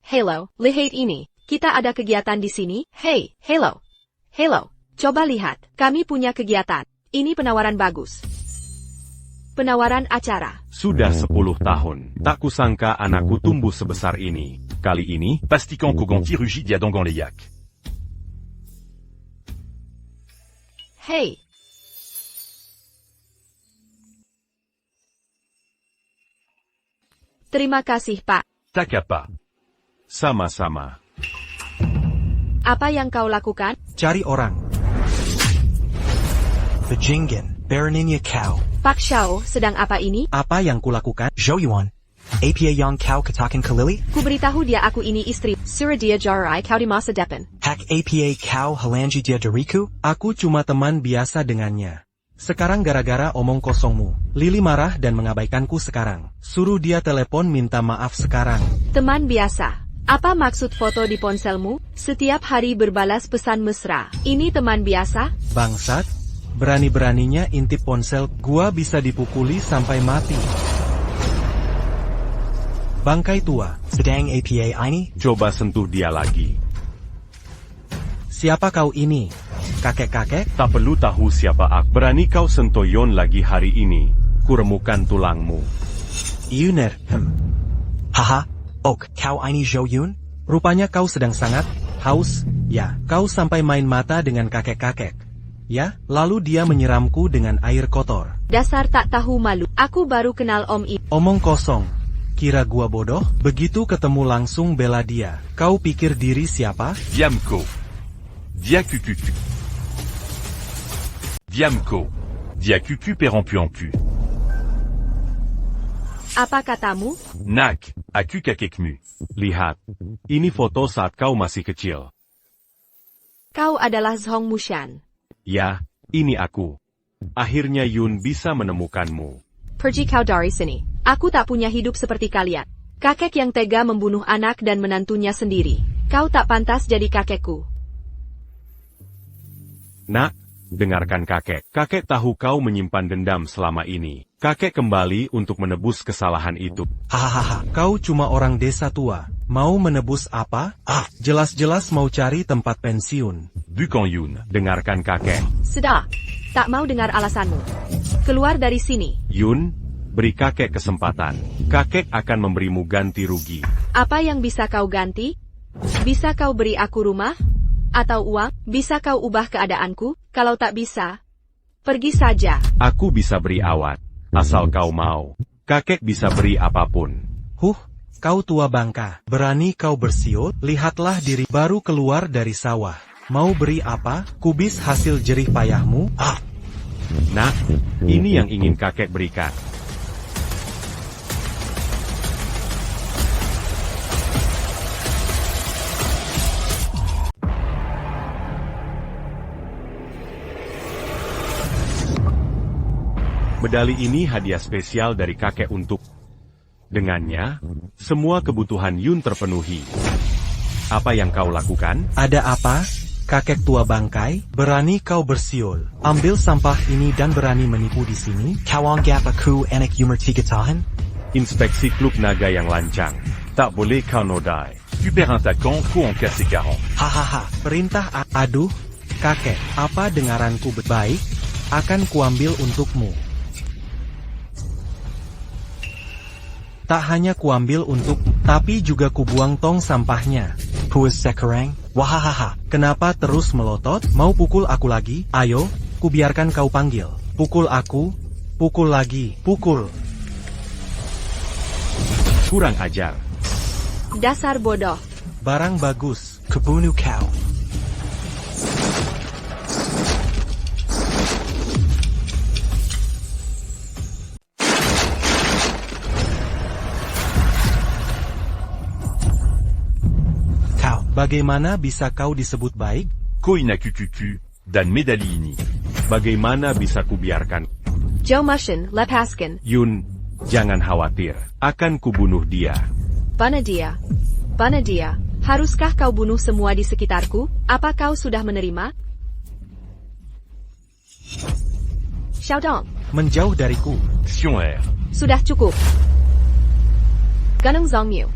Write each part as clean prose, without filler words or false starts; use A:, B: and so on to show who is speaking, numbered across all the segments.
A: Halo, lihat ini. Kita ada kegiatan di sini. Hey, Halo. Halo, coba lihat. Kami punya kegiatan. Ini penawaran bagus. Penawaran acara.
B: Sudah 10 tahun. Tak kusangka anakku tumbuh sebesar ini. Kali ini,
C: Pastican Kogonti Rugi Diadongan-Leyac.
A: Hey. Terima kasih, Pak.
C: Takapa.
B: sama-sama.
A: Apa yang kau lakukan?
D: Cari orang. Bajingan, Baroninnya Cow.
A: Pak Xiao, sedang apa ini?
D: Apa yang kulakukan? Zhou APA Yang Cow katakan kelili?
A: Ku beritahu dia aku ini istri. Surah dia jarai kau di masa depan.
D: Hak APA Cow halangi dia dariku? Aku cuma teman biasa dengannya. Sekarang gara-gara omong kosongmu, Lily marah dan mengabaikanku sekarang. Suruh dia telepon minta maaf sekarang.
A: Teman biasa. Apa maksud foto di ponselmu? Setiap hari berbalas pesan mesra. Ini teman biasa?
D: Bangsat, berani-beraninya intip ponsel, gua bisa dipukuli sampai mati. Bangkai tua, sedang APA ini?
B: Coba sentuh dia lagi.
D: Siapa kau ini? Kakek-kakek?
B: Tak perlu tahu siapa aku. Berani kau sentuh Yon lagi hari ini. Kuremukan tulangmu.
D: Yuner, Haha, ok, kau ini Zhou Yun? Rupanya kau sedang sangat haus, ya. Kau sampai main mata dengan kakek-kakek. Ya, lalu dia menyiramku dengan air kotor.
A: Dasar tak tahu malu. Aku baru kenal Om I.
D: Omong kosong. Kira gua bodoh? Begitu ketemu langsung bela dia. Kau pikir diri siapa?
C: Diamco. Diacucucu. Diamco. Diacucu perempuampu.
A: Apa katamu?
C: Nak, aku kakekmu.
B: Lihat. Ini foto saat kau masih kecil.
A: Kau adalah Zhong Mushan.
B: Ya, ini aku. Akhirnya Yun bisa menemukanmu.
A: Pergi kau dari sini. Aku tak punya hidup seperti kalian. Kakek yang tega membunuh anak dan menantunya sendiri. Kau tak pantas jadi kakekku.
B: Nak, dengarkan kakek. Kakek tahu kau menyimpan dendam selama ini. Kakek kembali untuk menebus kesalahan itu.
D: Hahaha, kau cuma orang desa tua. Mau menebus apa? Jelas-jelas mau cari tempat pensiun.
C: Bukan Yun.
B: Dengarkan kakek.
A: Sudah. Tak mau dengar alasanmu. Keluar dari sini.
B: Yun, beri kakek kesempatan. Kakek akan memberimu ganti rugi.
A: Apa yang bisa kau ganti? Bisa kau beri aku rumah? Atau uang? Bisa kau ubah keadaanku? Kalau tak bisa, pergi saja.
B: Aku bisa beri awat. Asal kau mau. Kakek bisa beri apapun.
D: Kau tua bangka. Berani kau bersiul? Lihatlah diri baru keluar dari sawah. Mau beri apa? Kubis hasil jerih payahmu?
B: Nah, ini yang ingin kakek berikan. Medali ini hadiah spesial dari kakek untuk. Dengannya, semua kebutuhan Yun terpenuhi. Apa yang kau lakukan?
D: Ada apa? Kakek tua bangkai, berani kau bersiul. Ambil sampah ini dan berani menipu di sini? Kawang gap aku enek yumer tigatahan?
B: Inspeksi klub naga yang lancang. Tak boleh kau nodai.
C: Tu perds un taquant, faut en casser 40.
D: Hahaha, perintah aduh, kakek, apa dengaranku baik? Akan kuambil untukmu. Tak hanya kuambil untuk, tapi juga kubuang tong sampahnya. Puas sekarang? Wahahaha, kenapa terus melotot? Mau pukul aku lagi? Ayo, kubiarkan kau panggil. Pukul aku, pukul lagi, pukul.
B: Kurang ajar.
A: Dasar bodoh.
D: Barang bagus, kebunuh kau. Bagaimana bisa kau disebut baik?
C: Koinakukuku. Dan medali ini.
B: Bagaimana bisa kubiarkan?
A: Zhou Mushan, lepaskan.
B: Yun, jangan khawatir. Akan kubunuh dia.
A: Bunuh dia. Bunuh dia. Haruskah kau bunuh semua di sekitarku? Apa kau sudah menerima? Xiaodong.
D: Menjauh dariku.
C: Xion R.
A: Sudah cukup. Gunung Zhongmu.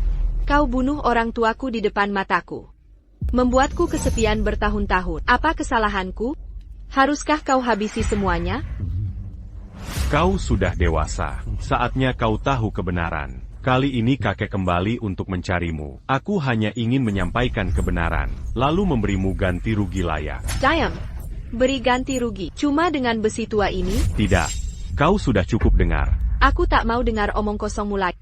A: Kau bunuh orang tuaku di depan mataku. Membuatku kesepian bertahun-tahun. Apa kesalahanku? Haruskah kau habisi semuanya?
B: Kau sudah dewasa. Saatnya kau tahu kebenaran. Kali ini kakek kembali untuk mencarimu. Aku hanya ingin menyampaikan kebenaran, lalu memberimu ganti rugi layak.
A: Diam. Beri ganti rugi. Cuma dengan besi tua ini?
B: Tidak. Kau sudah cukup dengar.
A: Aku tak mau dengar omong kosongmu lagi.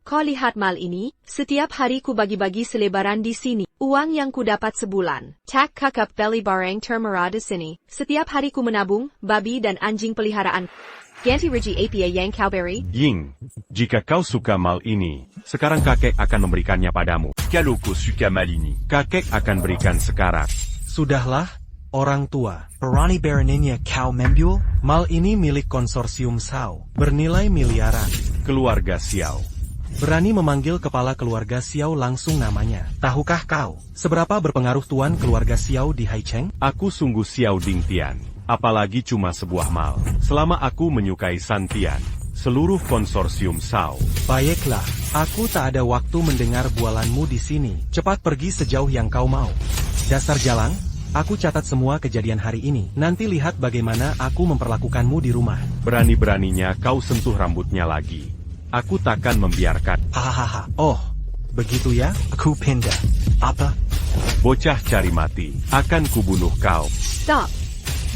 A: Kau lihat mal ini, setiap hari ku bagi-bagi selebaran di sini. Uang yang ku dapat sebulan. Tak kakap beli barang termurah di sini. Setiap hari ku menabung, babi dan anjing peliharaan. Ganti rugi apa yang kau beri?
B: Ying, jika kau suka mal ini, sekarang kakek akan memberikannya padamu.
C: Kaloko suka mal ini.
B: Kakek akan berikan sekarang.
D: Sudahlah, orang tua. Perani Baroninnya kau membul? Mal ini milik konsorsium Sao. Bernilai miliaran.
B: Keluarga Xiao.
D: Berani memanggil kepala keluarga Xiao langsung namanya. Tahukah kau, seberapa berpengaruh tuan keluarga Xiao di Haicheng?
B: Aku sungguh Xiao Dingtian. Apalagi cuma sebuah mal. Selama aku menyukai Santian, seluruh konsorsium Sao.
D: Baiklah, aku tak ada waktu mendengar bualanmu di sini. Cepat pergi sejauh yang kau mau. Dasar jalang, aku catat semua kejadian hari ini. Nanti lihat bagaimana aku memperlakukanmu di rumah.
B: Berani-beraninya kau sentuh rambutnya lagi. Aku takkan membiarkan.
D: Hahaha. Oh, begitu ya? Aku pindah. Apa?
B: Bocah cari mati. Akan kubunuh kau.
A: Stop.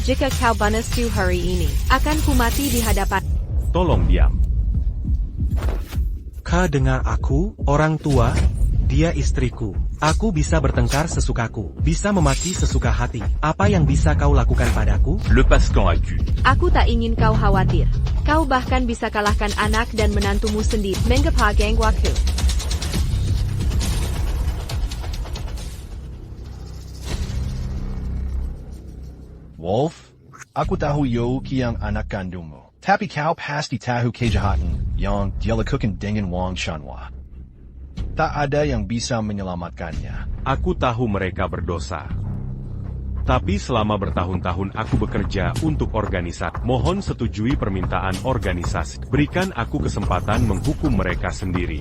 A: Jika kau banastu hari ini, akan ku mati di hadapan.
B: Tolong diam.
D: Kau dengar aku, orang tua? Dia istriku. Aku bisa bertengkar sesukaku. Bisa memaki sesuka hati. Apa yang bisa kau lakukan padaku?
C: Le Pascan Aku.
A: Aku tak ingin kau khawatir. Kau bahkan bisa kalahkan anak dan menantumu sendiri. Mengapa gangguaku?
E: Wolf, aku tahu Yoki yang anak kandungmu. Tapi kau pasti tahu kejahatan yang dia lakukan dengan Wang Shanhua. Tak ada yang bisa menyelamatkannya.
B: Aku tahu mereka berdosa. Tapi selama bertahun-tahun aku bekerja untuk organisasi. Mohon setujui permintaan organisasi. Berikan aku kesempatan menghukum mereka sendiri.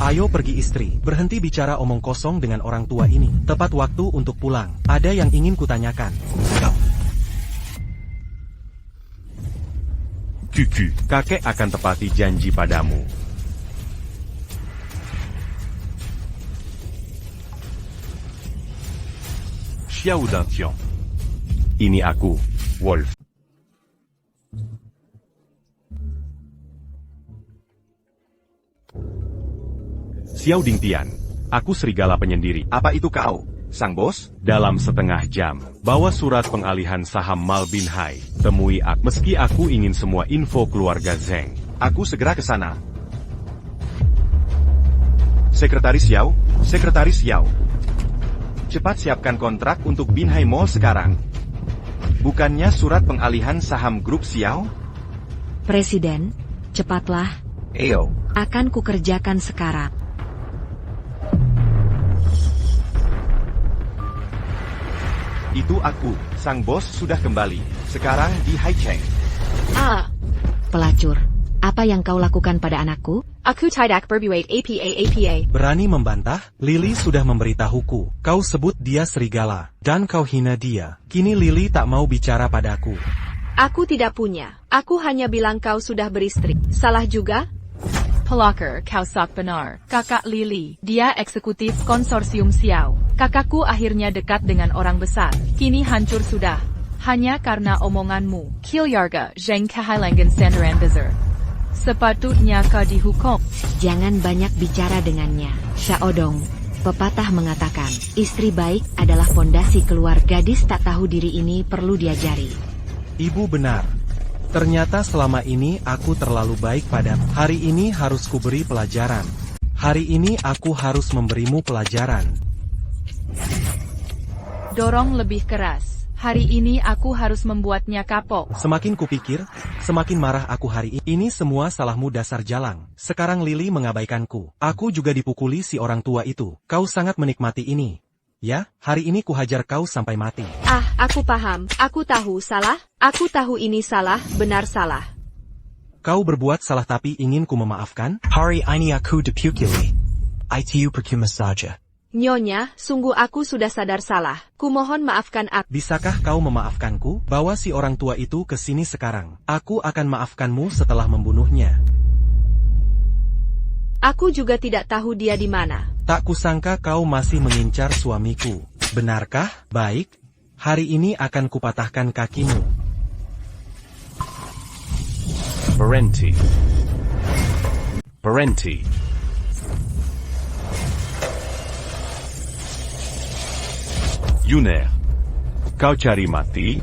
D: Ayo pergi istri, berhenti bicara omong kosong dengan orang tua ini. Tepat waktu untuk pulang. Ada yang ingin kutanyakan.
C: Cucu.
B: Kakek akan tepati janji padamu.
C: Xiao Dantian.
B: Ini aku, Wolf. Xiao Dingtian, aku serigala penyendiri.
F: Apa itu kau, sang bos?
B: Dalam setengah jam, bawa surat pengalihan saham Mal Bin Hai. Temui aku. Meski aku ingin semua info keluarga Zheng.
F: Aku segera ke sana. Sekretaris Yao, Sekretaris Yao. Cepat siapkan kontrak untuk Bin Hai Mall sekarang. Bukannya surat pengalihan saham grup Xiao?
G: Presiden, cepatlah.
F: Eyo.
G: Akan kukerjakan sekarang.
F: Itu aku, sang bos sudah kembali. Sekarang di Haicheng.
G: Pelacur, apa yang kau lakukan pada anakku?
A: Aku tidak berbuat apa-apa.
D: Berani membantah? Lily sudah memberitahuku. Kau sebut dia serigala, dan kau hina dia. Kini Lily tak mau bicara padaku.
A: Aku tidak punya. Aku hanya bilang kau sudah beristri. Salah juga?
H: Pelakor, kau sak benar. Kakak Lily, dia eksekutif konsorsium Xiao. Kakakku akhirnya dekat dengan orang besar. Kini hancur sudah. Hanya karena omonganmu. Kilyarga, Zheng Kahailangan Sandaran Bazar. Sepatutnya kau dihukum.
G: Jangan banyak bicara dengannya. Xiaodong, pepatah mengatakan, istri baik adalah pondasi keluarga. Gadis tak tahu diri ini perlu diajari.
D: Ibu benar. Ternyata selama ini aku terlalu baik padamu. Hari ini harus kuberi pelajaran. Hari ini aku harus memberimu pelajaran.
H: Dorong lebih keras. Hari ini aku harus membuatnya kapok.
D: Semakin kupikir, semakin marah aku hari ini. Ini semua salahmu dasar jalang. Sekarang Lily mengabaikanku. Aku juga dipukuli si orang tua itu. Kau sangat menikmati ini. Ya, hari ini kuhajar kau sampai mati.
A: Aku paham. Aku tahu salah. Aku tahu ini salah, benar salah.
D: Kau berbuat salah tapi ingin ku memaafkan? Hari ini aku dipukuli. Itu percuma saja.
A: Nyonya, sungguh aku sudah sadar salah. Kumohon maafkan aku.
D: Bisakah kau memaafkanku? Bawa si orang tua itu ke sini sekarang. Aku akan maafkanmu setelah membunuhnya.
A: Aku juga tidak tahu dia di mana.
D: Tak kusangka kau masih mengincar suamiku. Benarkah? Baik. Hari ini akan kupatahkan kakimu.
C: Parenti. Parenti.
B: Yuner, kau cari mati?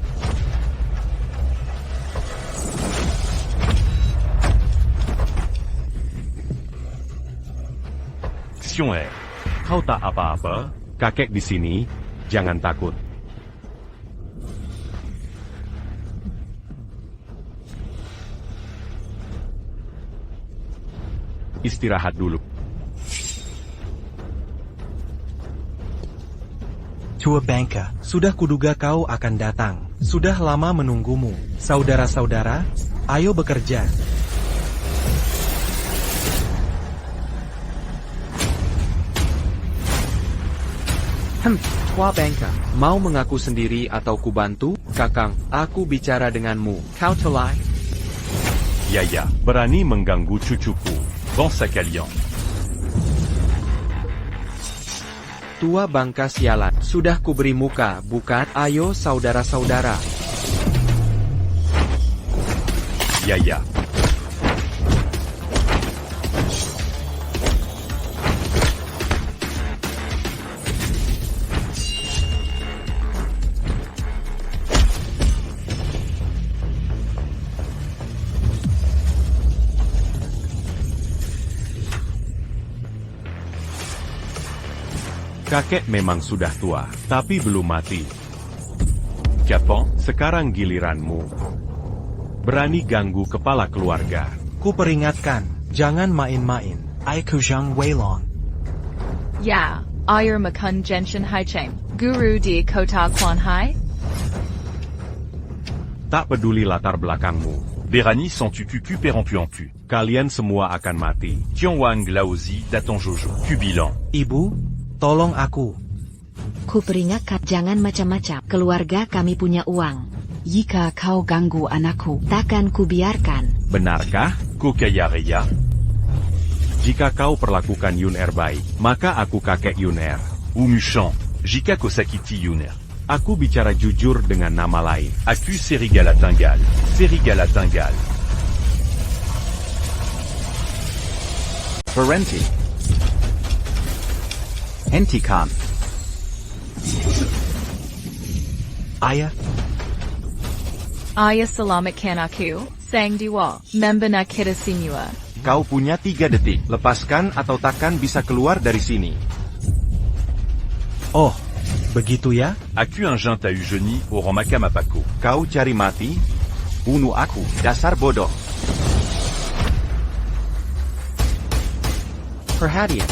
C: Xiong.
B: Kau tak apa-apa? Kakek di sini, jangan takut. Istirahat dulu.
D: Tua Bangka, sudah kuduga kau akan datang. Sudah lama menunggumu. Saudara-saudara, ayo bekerja.
I: Tua Bangka, mau mengaku sendiri atau kubantu? Kakang, aku bicara denganmu. Kau telai?
B: Ya, berani mengganggu cucuku.
C: Bon sac à liant.
I: Tua Bangka sialan, sudah kuberi muka, bukan? Ayo saudara-saudara.
B: Ya. Kakek memang sudah tua, tapi belum mati.
C: Capon.
B: Sekarang giliranmu. Berani ganggu kepala keluarga.
D: Ku peringatkan, jangan main-main. Aku Zhang Weilong.
H: Ya, air makan Genshin Haicheng. Guru di kota Quan Hai?
B: Tak peduli latar belakangmu.
C: Berani sans tu cucu perempuantu.
B: Kalian semua akan mati.
C: Tianwang Laozi Daton Jojo. Cubilan.
D: Ibu, tolong aku.
G: Ku peringatkan, jangan macam-macam. Keluarga kami punya uang. Jika kau ganggu anakku, takkan ku biarkan.
B: Benarkah?
C: Kokayareya.
B: Jika kau perlakukan Yuner baik, maka aku kakek Yuner.
C: Umuchan. Jika Kosakiti Yuner.
B: Aku bicara jujur dengan nama lain.
C: Aku Serigala Tingal. Serigala Tingal.
I: Parenti. Hentikan.
D: Ayah,
H: Ayah selamatkan aku, sang diwa, membina kita sinua.
F: Kau punya 3 detik. Lepaskan atau takkan bisa keluar dari sini.
D: oh, begitu ya?
C: Aku un jant à Eugenie au Romakamapako.
F: Kau cari mati? Bunuh aku, dasar bodoh.
I: Perhatian.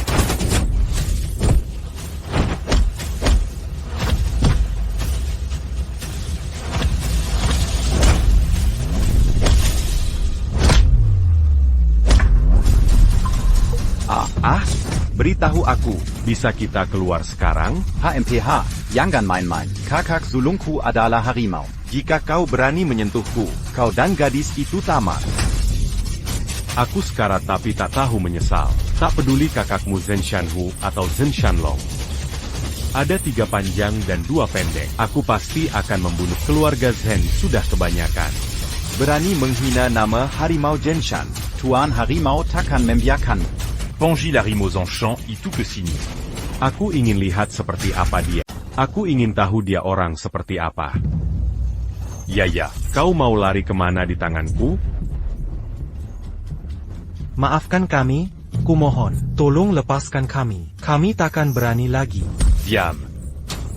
F: Beritahu aku,
B: Bisa kita keluar sekarang?
I: HMPH, jangan main-main.
F: kakak sulungku adalah harimau. Jika kau berani menyentuhku, kau dan gadis itu tamat.
B: Aku sekarat tapi tak tahu menyesal. Tak peduli kakakmu Zhen Shanhu atau Zhen Shanlong. Ada 3 panjang dan 2 pendek. Aku pasti akan membunuh keluarga Zhen, sudah kebanyakan.
F: Berani menghina nama harimau Genshan. Tuan harimau takkan membiarkan.
C: Pangi Larimo Zanchan itu ke sini.
B: Aku ingin lihat seperti apa dia. Aku ingin tahu dia orang seperti apa. Ya, kau mau lari kemana di tanganku?
D: Maafkan kami, kumohon. Tolong lepaskan kami. Kami takkan berani lagi.
B: Diam.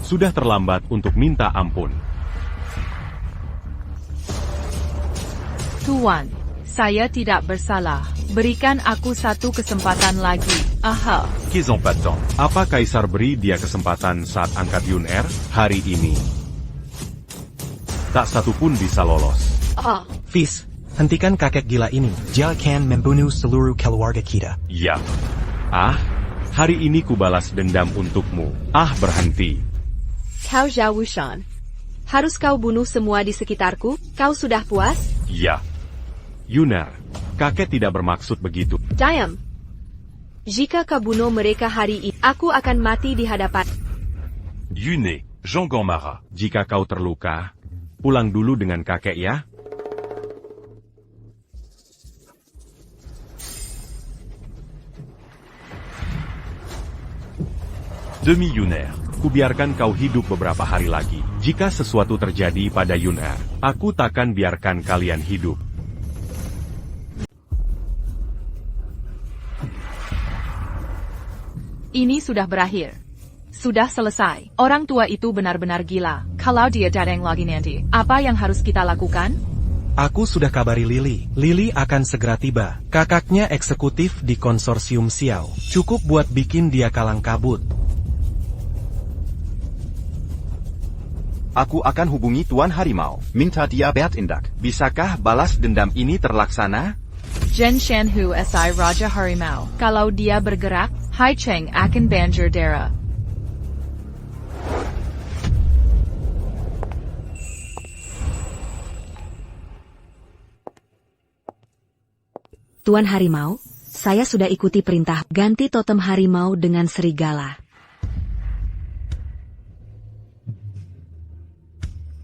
B: Sudah terlambat untuk minta ampun.
H: Tuan, saya tidak bersalah. Berikan aku 1 kesempatan lagi. Aha.
C: Qu'ils pas tant.
B: Apa Kaisar beri dia kesempatan saat angkat Yuner hari ini? Tak satu pun bisa lolos.
A: Oh,
D: Fis, hentikan kakek gila ini. Dia akan membunuh seluruh keluarga kita.
C: Ya.
B: Hari ini ku balas dendam untukmu. Berhenti.
A: Kau Zhao Wushan. Harus kau bunuh semua di sekitarku? Kau sudah puas?
C: Ya.
B: Yunar, kakek tidak bermaksud begitu.
A: Diam. Jika kau bunuh mereka hari ini, aku akan mati di hadapan.
C: Yune, Jean Ganmara.
B: Jika kau terluka, pulang dulu dengan kakek ya.
C: Demi Yuner.
B: Kubiarkan kau hidup beberapa hari lagi. Jika sesuatu terjadi pada Yunar, aku takkan biarkan kalian hidup.
H: Ini sudah berakhir. Sudah selesai. Orang tua itu benar-benar gila. Kalau dia datang lagi nanti, apa yang harus kita lakukan?
D: Aku sudah kabari Lily. Lily akan segera tiba. Kakaknya eksekutif di konsorsium Xiao. Cukup buat bikin dia kalang kabut.
F: Aku akan hubungi Tuan Harimau. Minta dia bertindak. Bisakah balas dendam ini terlaksana?
H: Zhen Shanhu Si Raja Harimau. Kalau dia bergerak, Hai Cheng akan banjir darah.
G: Tuan Harimau, saya sudah ikuti perintah ganti totem harimau dengan serigala.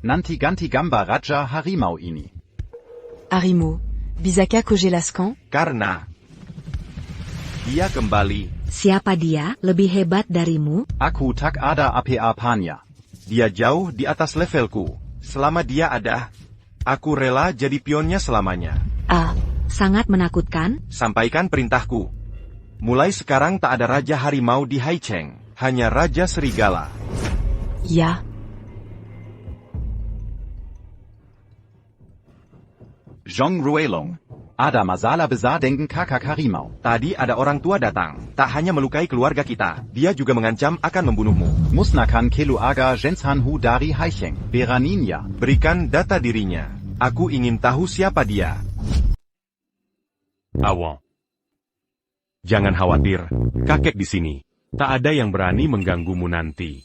J: Nanti ganti gambar Raja Harimau ini.
K: Harimau, bisakah kau jelaskan?
F: Karena dia kembali.
G: Siapa dia? Lebih hebat darimu?
J: Aku tak ada apa-apanya.
F: Dia jauh di atas levelku. Selama dia ada, aku rela jadi pionnya selamanya.
G: Sangat menakutkan.
F: Sampaikan perintahku. Mulai sekarang tak ada Raja Harimau di Haicheng. Hanya Raja Serigala.
K: Ya.
J: Zhong Ruelong. Ada masalah besar dengan kakak Harimau.
F: Tadi ada orang tua datang. Tak hanya melukai keluarga kita, dia juga mengancam akan membunuhmu.
J: Musnahkan keluarga Zhenshanhu dari Haicheng. Beraninya.
F: Berikan data dirinya. Aku ingin tahu siapa dia.
C: Awan.
B: Jangan khawatir, kakek di sini. Tak ada yang berani mengganggumu nanti.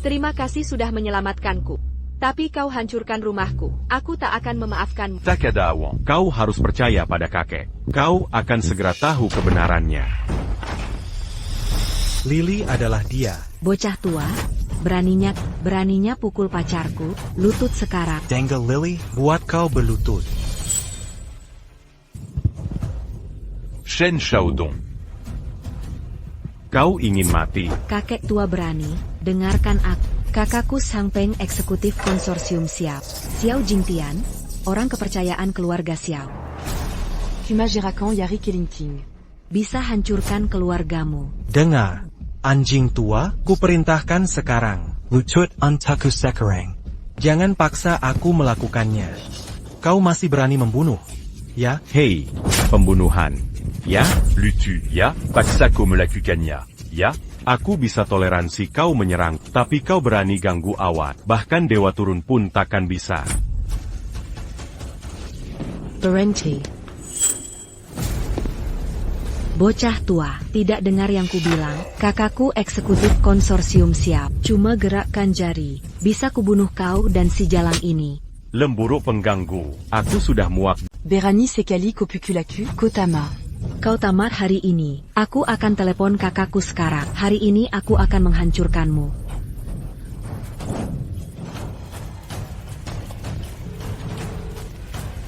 A: Terima kasih sudah menyelamatkanku. Tapi kau hancurkan rumahku. Aku tak akan memaafkanmu.
C: Tak ada Awan.
B: Kau harus percaya pada kakek. Kau akan segera tahu kebenarannya.
D: Lily adalah dia.
G: Bocah tua, beraninya pukul pacarku, lutut sekarang.
D: Dangle Lily, buat kau berlutut.
C: Shen Xiaodong.
B: Kau ingin mati.
G: Kakek tua berani, dengarkan aku. Kakakku Sang Peng eksekutif konsorsium Xiao. Xiao Jingtian, orang kepercayaan keluarga Xiao.
K: Kuma Jirakan Yari Kilingting.
G: Bisa hancurkan keluargamu.
D: Dengar, anjing tua, kuperintahkan sekarang. Lutut antaku sekarang. Jangan paksa aku melakukannya. Kau masih berani membunuh, ya?
B: Hei, pembunuhan. Ya?
C: Lutu, ya? Paksa kau melakukannya, ya?
B: Aku bisa toleransi kau menyerang, tapi kau berani ganggu awat. Bahkan Dewa Turun pun takkan bisa.
K: Berhenti.
G: Bocah tua, tidak dengar yang kubilang. Kakakku eksekutif konsorsium Xiao. Cuma gerakkan jari. Bisa kubunuh kau dan si jalang ini.
B: Lemburuk pengganggu. Aku sudah muak.
K: Berani sekali kau pukulaku, Kotama.
G: Kau tamat hari ini. Aku akan telepon kakakku sekarang. Hari ini aku akan menghancurkanmu.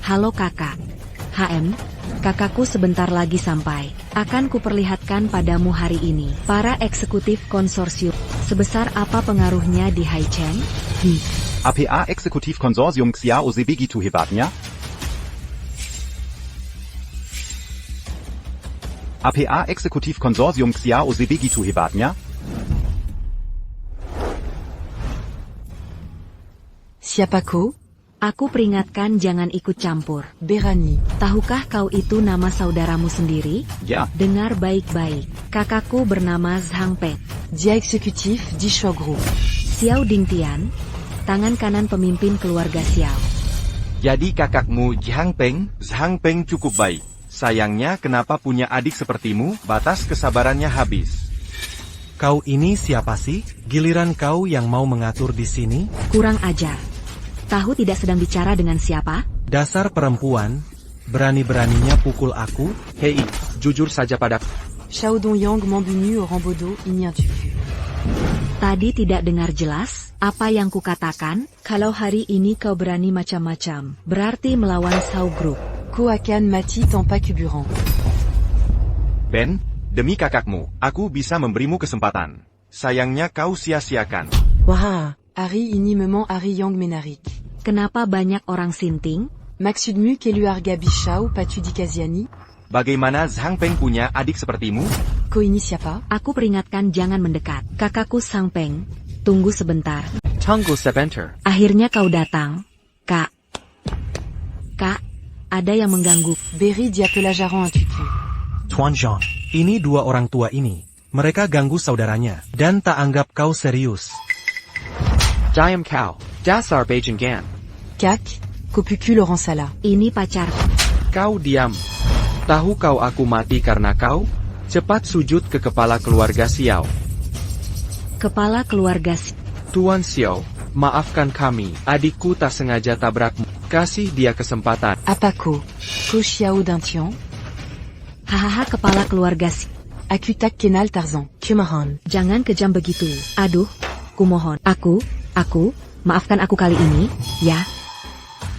G: Halo kakak. kakakku sebentar lagi sampai. Akan kuperlihatkan padamu hari ini. Para eksekutif konsorsium. Sebesar apa pengaruhnya di Haicheng?
J: APA Eksekutiv Konsorsium Xiao Sebegitu hebatnya? APA Eksekutiv Konsorsium Xiao Sebegitu hebatnya?
K: Siapa kau?
G: Aku peringatkan jangan ikut campur.
K: Berani.
G: Tahukah kau itu nama saudaramu sendiri?
J: Ya.
G: Dengar baik-baik. Kakakku bernama Zhang Pei.
K: Dia eksekutif di Shou Group.
G: Xiao Dingtian, tangan kanan pemimpin keluarga Xiao.
I: Jadi kakakmu Zhang Peng?
F: Zhang Peng cukup baik. Sayangnya kenapa punya adik sepertimu, batas kesabarannya habis.
D: Kau ini siapa sih? Giliran kau yang mau mengatur di sini?
G: Kurang ajar. Tahu tidak sedang bicara dengan siapa?
D: Dasar perempuan, berani-beraninya pukul aku?
I: Hei, jujur saja padaku.
K: Shao Dongyang Mambunu au Rambodo, Ignan tu pu.
G: Tadi tidak dengar jelas apa yang kukatakan? Kalau hari ini kau berani macam-macam, berarti melawan Shao Group.
K: Koakan Mati Tampa Kuburang.
F: Ben, demi kakakmu, aku bisa memberimu kesempatan. Sayangnya kau sia-siakan.
K: Wah, Ari ini memang Ari Yang Menarik.
G: Kenapa banyak orang sinting?
K: Maksudmu Keluarga Bishao Patu Dikaziani?
F: Bagaimana Zhang Peng punya adik sepertimu?
K: Ko ini siapa?
G: Aku peringatkan jangan mendekat. Kakakku Zhang Peng, tunggu sebentar.
I: Tunggu sebentar.
G: Akhirnya kau datang, Kak. Kak, ada yang mengganggu.
K: Berry Diapelajaran Tupu.
D: Tuan Jean, ini dua orang tua ini. Mereka ganggu saudaranya, dan tak anggap kau serius.
I: Diam kau, dasar Beijing Gan.
K: Kak, Kopuku Laurent Sala.
G: Ini pacarku.
I: Kau diam. Tahu kau aku mati karena kau? Cepat sujud ke kepala keluarga Xiao.
G: Kepala keluarga
I: Tuan Xiao, maafkan kami, adikku tak sengaja tabrakmu. Kasih dia kesempatan.
K: Apa ko? Ko Xiao Dantian?
G: Hahaha, kepala keluarga
K: Akutak Kenal Tarzan. Kumahan.
G: Jangan kejam begitu. Aduh, kumohon. Aku, maafkan aku kali ini, ya.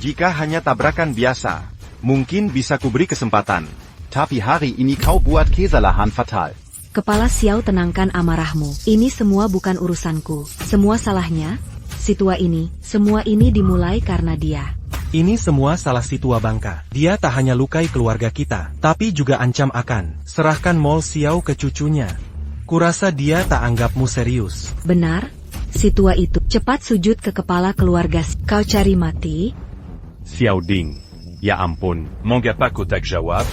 F: Jika hanya tabrakan biasa, mungkin bisa kuberi kesempatan.
J: Tapi hari ini kau buat kesalahan fatal.
G: Kepala Xiao, tenangkan amarahmu. Ini semua bukan urusanku. Semua salahnya, si tua ini. Semua ini dimulai karena dia.
D: Ini semua salah si tua bangka. Dia tak hanya lukai keluarga kita, tapi juga ancam akan serahkan Mall Xiao ke cucunya. Kurasa dia tak anggapmu serius.
G: Benar, si tua itu. Cepat sujud ke kepala keluarga. Kau cari mati?
B: Xiao Ding. Ya ampun.
C: Mengapa kau tak jawab?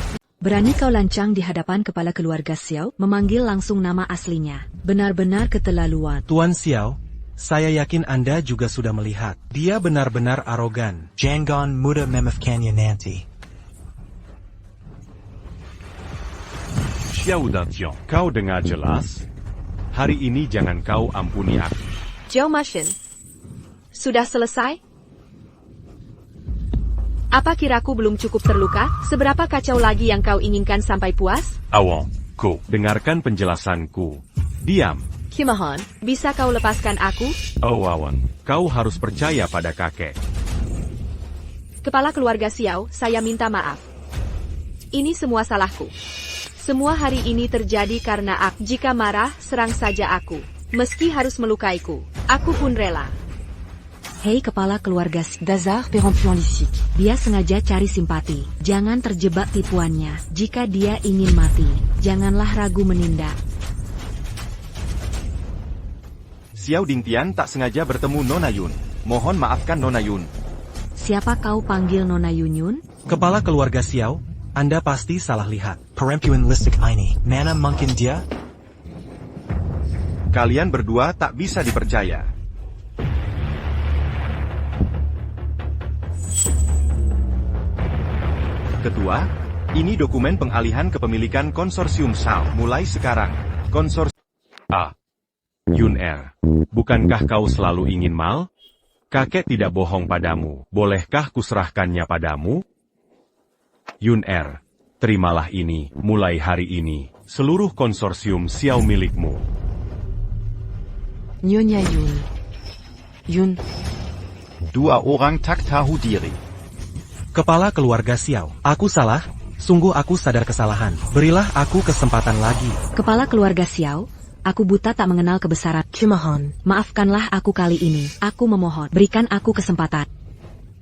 G: Berani kau lancang di hadapan kepala keluarga Xiao, memanggil langsung nama aslinya. Benar-benar keterlaluan.
D: Tuan Xiao, saya yakin Anda juga sudah melihat. Dia benar-benar arogan. Jangan mudah memafkannya nanti.
B: Xiao Dantian, kau dengar jelas? Hari ini jangan kau ampuni aku.
A: Zhou Mashin. Sudah selesai? Apa kiraku belum cukup terluka? Seberapa kacau lagi yang kau inginkan sampai puas?
C: Awang, kau.
B: Dengarkan penjelasanku. Diam.
A: Kumohon, bisa kau lepaskan aku?
B: Oh Awan, kau harus percaya pada kakek.
A: Kepala keluarga Xiao, saya minta maaf. Ini semua salahku. Semua hari ini terjadi karena aku. Jika marah, serang saja aku. Meski harus melukaiku, aku pun rela.
G: Hei kepala keluarga
K: Dazar Perempuan Lisik.
G: Dia sengaja cari simpati. Jangan terjebak tipuannya. Jika dia ingin mati, janganlah ragu menindak.
F: Xiao Dingtian tak sengaja bertemu Nona Yun. Mohon maafkan Nona Yun.
G: Siapa kau panggil Nona Yunyun?
D: Kepala keluarga Xiao, Anda pasti salah lihat. Perempuan listik ini, mana mungkin dia?
F: Kalian berdua tak bisa dipercaya. Ketua, ini dokumen pengalihan kepemilikan konsorsium Shao. Mulai sekarang,
B: Yun Er, bukankah kau selalu ingin mal? Kakek tidak bohong padamu. Bolehkah kuserahkannya padamu? Yun Er, terimalah ini. Mulai hari ini, seluruh konsorsium Xiao milikmu.
K: Nyonya Yun. Yun.
J: Dua orang tak tahu diri.
D: Kepala keluarga Xiao, aku salah? Sungguh aku sadar kesalahan. Berilah aku kesempatan lagi.
G: Kepala keluarga Xiao, aku buta tak mengenal kebesaran.
K: Kumahan.
G: Maafkanlah aku kali ini. Aku memohon, berikan aku kesempatan.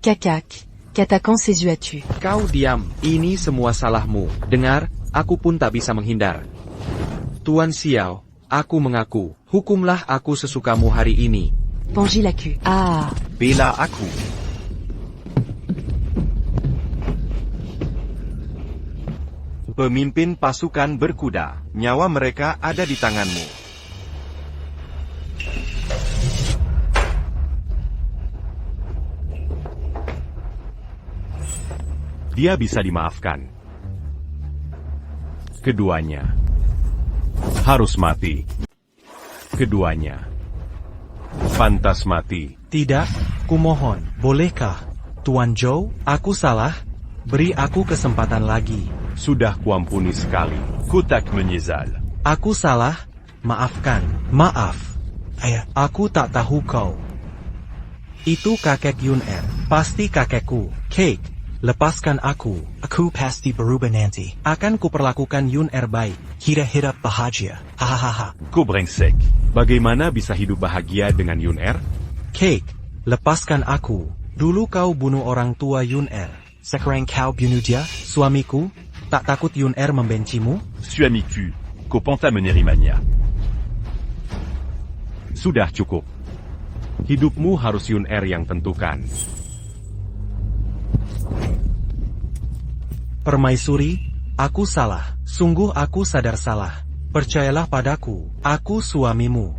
K: Kakak, katakan sesuatu.
I: Kau diam, ini semua salahmu. Dengar, aku pun tak bisa menghindar. Tuan Xiao, aku mengaku, hukumlah aku sesukamu hari ini.
K: Pengi laku.
J: Bela aku.
F: pemimpin pasukan berkuda. Nyawa mereka ada di tanganmu.
B: dia bisa dimaafkan. Keduanya harus mati. Keduanya pantas mati.
D: Tidak, kumohon, bolehkah? Tuan Zhou, aku salah. Beri aku kesempatan lagi.
B: Sudah kuampuni sekali.
C: Kotak menyesal.
D: Aku salah. Maafkan. Maaf. Aku tak tahu kau. Itu kakek Yun Er. Pasti kakekku. Cake. Lepaskan aku. Aku pasti berubah nanti. Akan kuperlakukan Yun Er baik. Kita hidup bahagia. Hahaha.
C: Kau brengsek.
B: Bagaimana bisa hidup bahagia dengan Yun Er?
D: Cake. Lepaskan aku. Dulu kau bunuh orang tua Yun Er. Sekarang kau bunuh dia, suamiku. Tak takut Yun Er membencimu?
C: Suamiku. Kau penta menerimanya.
B: Sudah cukup. Hidupmu harus Yun Er yang tentukan.
D: Permaisuri, aku salah. Sungguh aku sadar salah. Percayalah padaku, aku suamimu.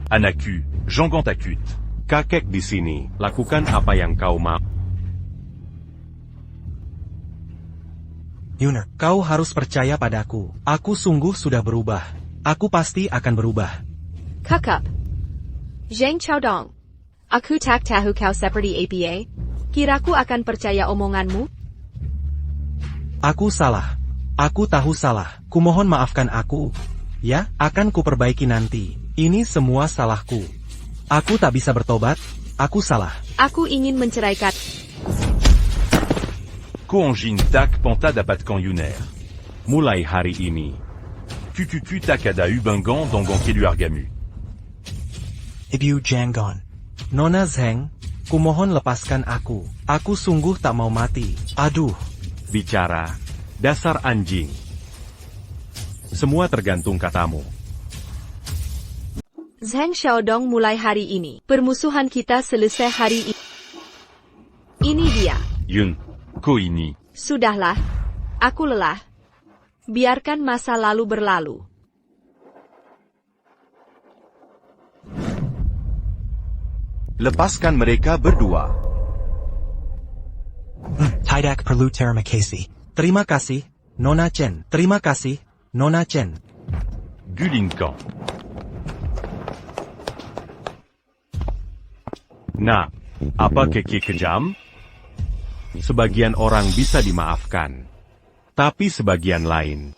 C: Anakku, Jean takut.
B: Kakek di sini, lakukan apa yang kau mau.
D: Yun Er, kau harus percaya padaku. Aku sungguh sudah berubah. Aku pasti akan berubah.
A: Kakak. Zhang Chaodong. Aku tak tahu kau seperti apa. Kiraku akan percaya omonganmu?
D: Aku salah. Aku tahu salah. Kumohon maafkan aku. Ya, akan kuperbaiki nanti. Ini semua salahku. Aku tak bisa bertobat. Aku salah.
A: Aku ingin menceraikan.
C: Ko Anjin tak penta dapat kan Yuner.
B: Mulai hari ini.
C: QQQ tak ada ubangan dongon keluargamu.
D: Ibu Jangon. Nona Zheng, kumohon lepaskan aku. Aku sungguh tak mau mati. Aduh.
B: Bicara. Dasar anjing. Semua tergantung katamu.
A: Zhang Xiaodong mulai hari ini. Permusuhan kita selesai hari ini. Ini dia.
C: Yun, ko ini.
A: Sudahlah. Aku lelah. Biarkan masa lalu berlalu.
F: Lepaskan mereka berdua.
D: Tidak perlu terima kasih. Terima kasih, Nona Chen. Terima kasih, Nona Chen.
C: Gulingkan.
B: Nah, apa keki kejam? Sebagian orang bisa dimaafkan. Tapi sebagian lain.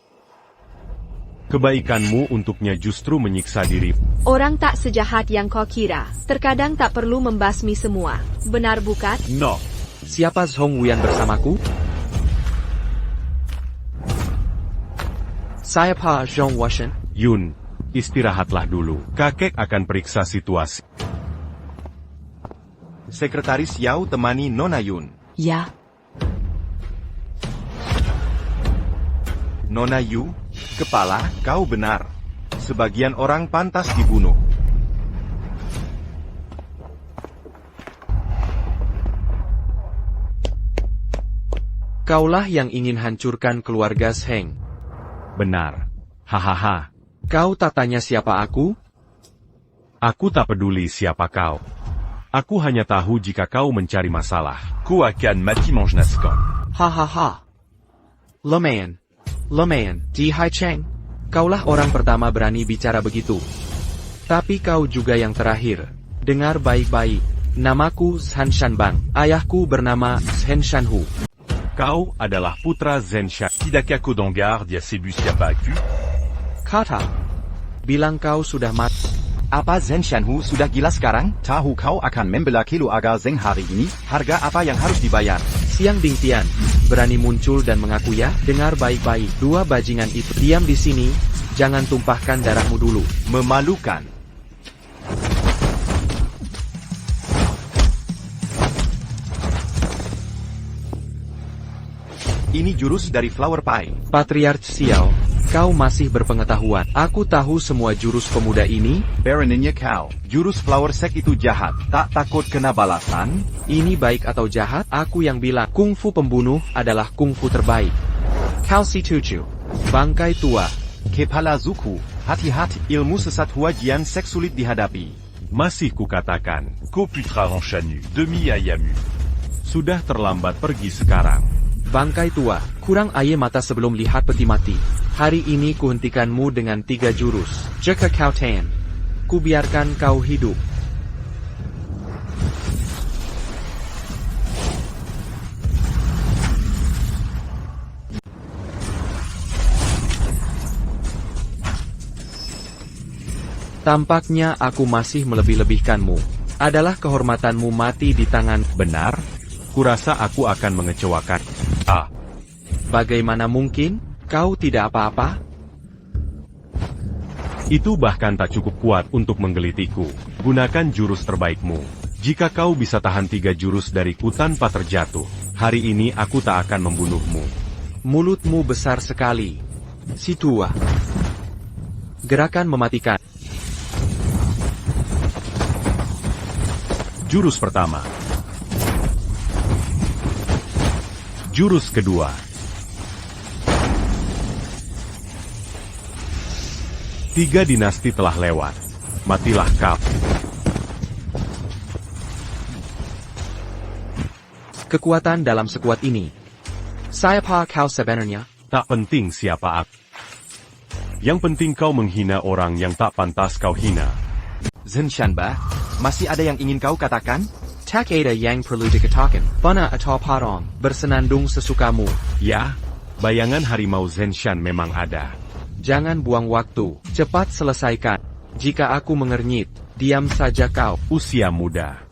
B: Kebaikanmu untuknya justru menyiksa diri.
A: Orang tak sejahat yang kau kira. Terkadang tak perlu membasmi semua. Benar bukan?
I: No. Siapa Zhong Wuyan bersamaku? Saya Pa Zhong Washen.
B: Yun, istirahatlah dulu. Kakek akan periksa situasi.
F: Sekretaris Yao temani Nona Yun.
K: Ya.
F: Nona Yu, kepala, kau benar. Sebagian orang pantas dibunuh.
I: Kaulah yang ingin hancurkan keluarga Zheng.
B: Benar. Hahaha.
I: Kau tak tanya siapa aku?
B: Aku tak peduli siapa kau. Aku hanya tahu jika kau mencari masalah.
C: Ko akan mati manjnaskan.
I: Hahaha. Lumayan. Lumayan, Ji Hai Cheng. Kaulah orang pertama berani bicara begitu. Tapi kau juga yang terakhir. Dengar baik-baik. Namaku Zhan Shanbang. Ayahku bernama Zhen Shanhu.
B: Kau adalah putra Zhen Shan.
C: Tidak aku dongar dia sedu siapa aku?
I: Kata. Bilang kau sudah mati.
J: Apa Zhen Shanhu sudah gila sekarang? Tahu kau akan membela keluarga Zheng hari ini? Harga apa yang harus dibayar?
I: Siang Ding Tian. Berani muncul dan mengaku ya? Dengar baik-baik. Dua bajingan itu. Diam di sini. Jangan tumpahkan darahmu dulu.
F: Memalukan. Ini jurus dari Flower Pie.
I: Patriarch Xiao, kau masih berpengetahuan. Aku tahu semua jurus pemuda ini.
F: Baroninnya kau. Jurus Flower Sek itu jahat. Tak takut kena balasan?
I: Ini baik atau jahat? Aku yang bilang kungfu pembunuh adalah kungfu terbaik. Kau si cucu. Bangkai tua.
F: Kepala Zuku. Hati-hati. Ilmu sesat Huajian Sek sulit dihadapi.
B: Masih kukatakan.
C: Ko putra Ranshanu, demi ayamu.
B: Sudah terlambat pergi sekarang.
I: Bangkai tua, kurang air mata sebelum lihat peti mati. Hari ini kuhentikanmu dengan 3 jurus. Jika kau tahan, ku biarkan kau hidup. Tampaknya aku masih melebih-lebihkanmu. Adalah kehormatanmu mati di tangan.
B: Benar? Kurasa aku akan mengecewakan.
C: Ah,
I: Bagaimana mungkin? Kau tidak apa-apa?
B: Itu bahkan tak cukup kuat untuk menggelitiku. Gunakan jurus terbaikmu. Jika kau bisa tahan 3 jurus dariku tanpa terjatuh, hari ini aku tak akan membunuhmu.
I: Mulutmu besar sekali. Si tua. Gerakan mematikan.
B: Jurus pertama. Jurus kedua. Tiga dinasti telah lewat. Matilah kau.
I: Kekuatan dalam sekuat ini. Siapa kau sebenarnya?
B: Tak penting siapa aku. Yang penting kau menghina orang yang tak pantas kau hina.
F: Zhen Shanba, masih ada yang ingin kau katakan?
I: Tak ada yang perlu dikatakan. Fana atau parong, bersenandung sesukamu.
B: Ya, bayangan harimau Zenshan memang ada.
I: Jangan buang waktu, cepat selesaikan. Jika aku mengernyit, diam saja kau.
B: Usia muda.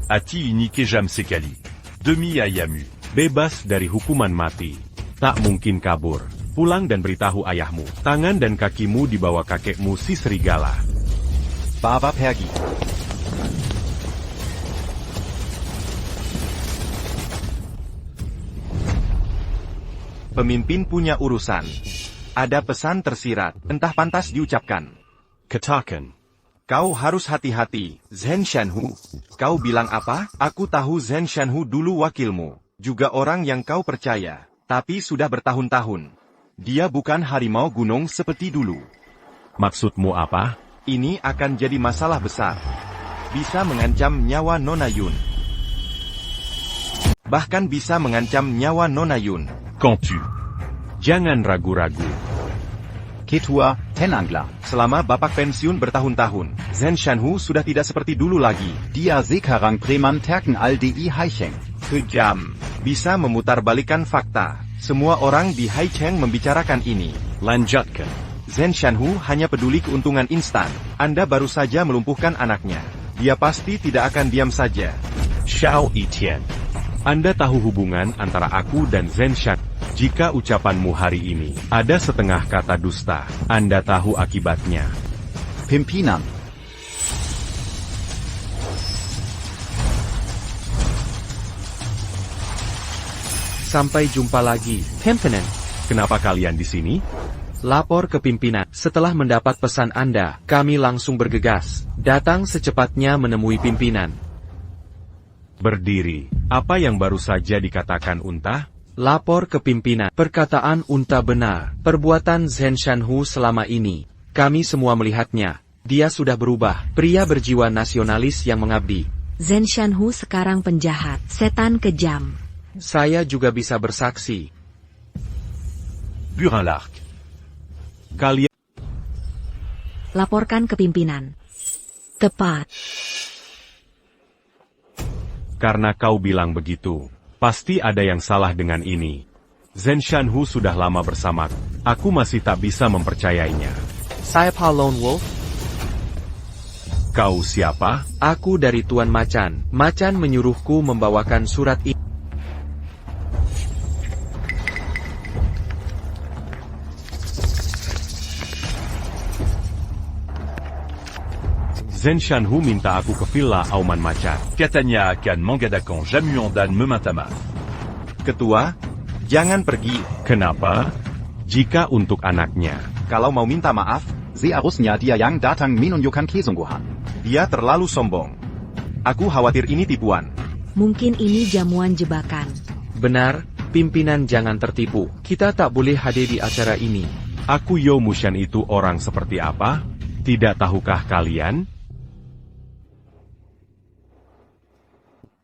C: Ati Inike Jam Sekali. Demi Ayamu.
B: Bebas dari hukuman mati. Tak mungkin kabur. Pulang dan beritahu ayahmu. Tangan dan kakimu di bawah kakekmu si serigala.
J: Baba pergi.
F: Pemimpin punya urusan. Ada pesan tersirat, entah pantas diucapkan.
B: Katakan.
F: Kau harus hati-hati, Zhen Shanhu. Kau bilang apa? Aku tahu Zhen Shanhu dulu wakilmu. Juga orang yang kau percaya. Tapi sudah bertahun-tahun. Dia bukan harimau gunung seperti dulu.
B: Maksudmu apa?
F: Ini akan jadi masalah besar. Bisa mengancam nyawa Nona Yun. Bahkan bisa mengancam nyawa Nona Yun.
C: Quand tu.
B: Jangan ragu-ragu.
J: Ketua, Tenanglah.
F: Selama Bapak pensiun bertahun-tahun, Zhen Shanhu sudah tidak seperti dulu lagi.
J: Dia sekarang preman terken al di Haicheng.
F: Kejam. Bisa memutarbalikkan fakta. Semua orang di Haicheng membicarakan ini.
B: Lanjutkan.
F: Zhen Shanhu hanya peduli keuntungan instan. Anda baru saja melumpuhkan anaknya. Dia pasti tidak akan diam saja.
B: Xiao Etienne. Anda tahu hubungan antara aku dan Zhen Shan. Jika ucapanmu hari ini ada setengah kata dusta, Anda tahu akibatnya.
J: Pimpinan.
I: Sampai jumpa lagi, pimpinan.
B: Kenapa kalian di sini?
I: Lapor ke pimpinan. Setelah mendapat pesan Anda, kami langsung bergegas. Datang secepatnya menemui pimpinan.
B: Berdiri. Apa yang baru saja dikatakan Unta?
I: Lapor ke pimpinan. Perkataan Unta benar. Perbuatan Zhen Shanhu selama ini. Kami semua melihatnya. Dia sudah berubah. Pria berjiwa nasionalis yang mengabdi.
G: Zhen Shanhu sekarang penjahat, setan kejam.
I: Saya juga bisa bersaksi.
C: Burin l'Arc.
B: Kalian
G: Laporkan ke pimpinan. Tepat.
B: karena kau bilang begitu. Pasti ada yang salah dengan ini. Zhen Shanhu sudah lama bersamaku. Aku masih tak bisa mempercayainya.
I: Siapa Lone Wolf?
B: Kau siapa?
I: Aku dari Tuan Macan. Macan menyuruhku membawakan surat ini.
B: Zhen Shanhu minta aku ke Villa Auman Macan.
C: Katanya akan mengadakan jamuan dan meminta maaf.
F: Ketua, jangan pergi.
B: Kenapa? Jika untuk anaknya.
F: Kalau mau minta maaf,
J: Seharusnya dia yang datang menunjukkan kesungguhan.
F: dia terlalu sombong. Aku khawatir ini tipuan.
G: Mungkin ini jamuan jebakan.
I: Benar, pimpinan jangan tertipu. Kita tak boleh hadir di acara ini.
B: Aku Yo Mushan itu orang seperti apa? Tidak tahukah kalian?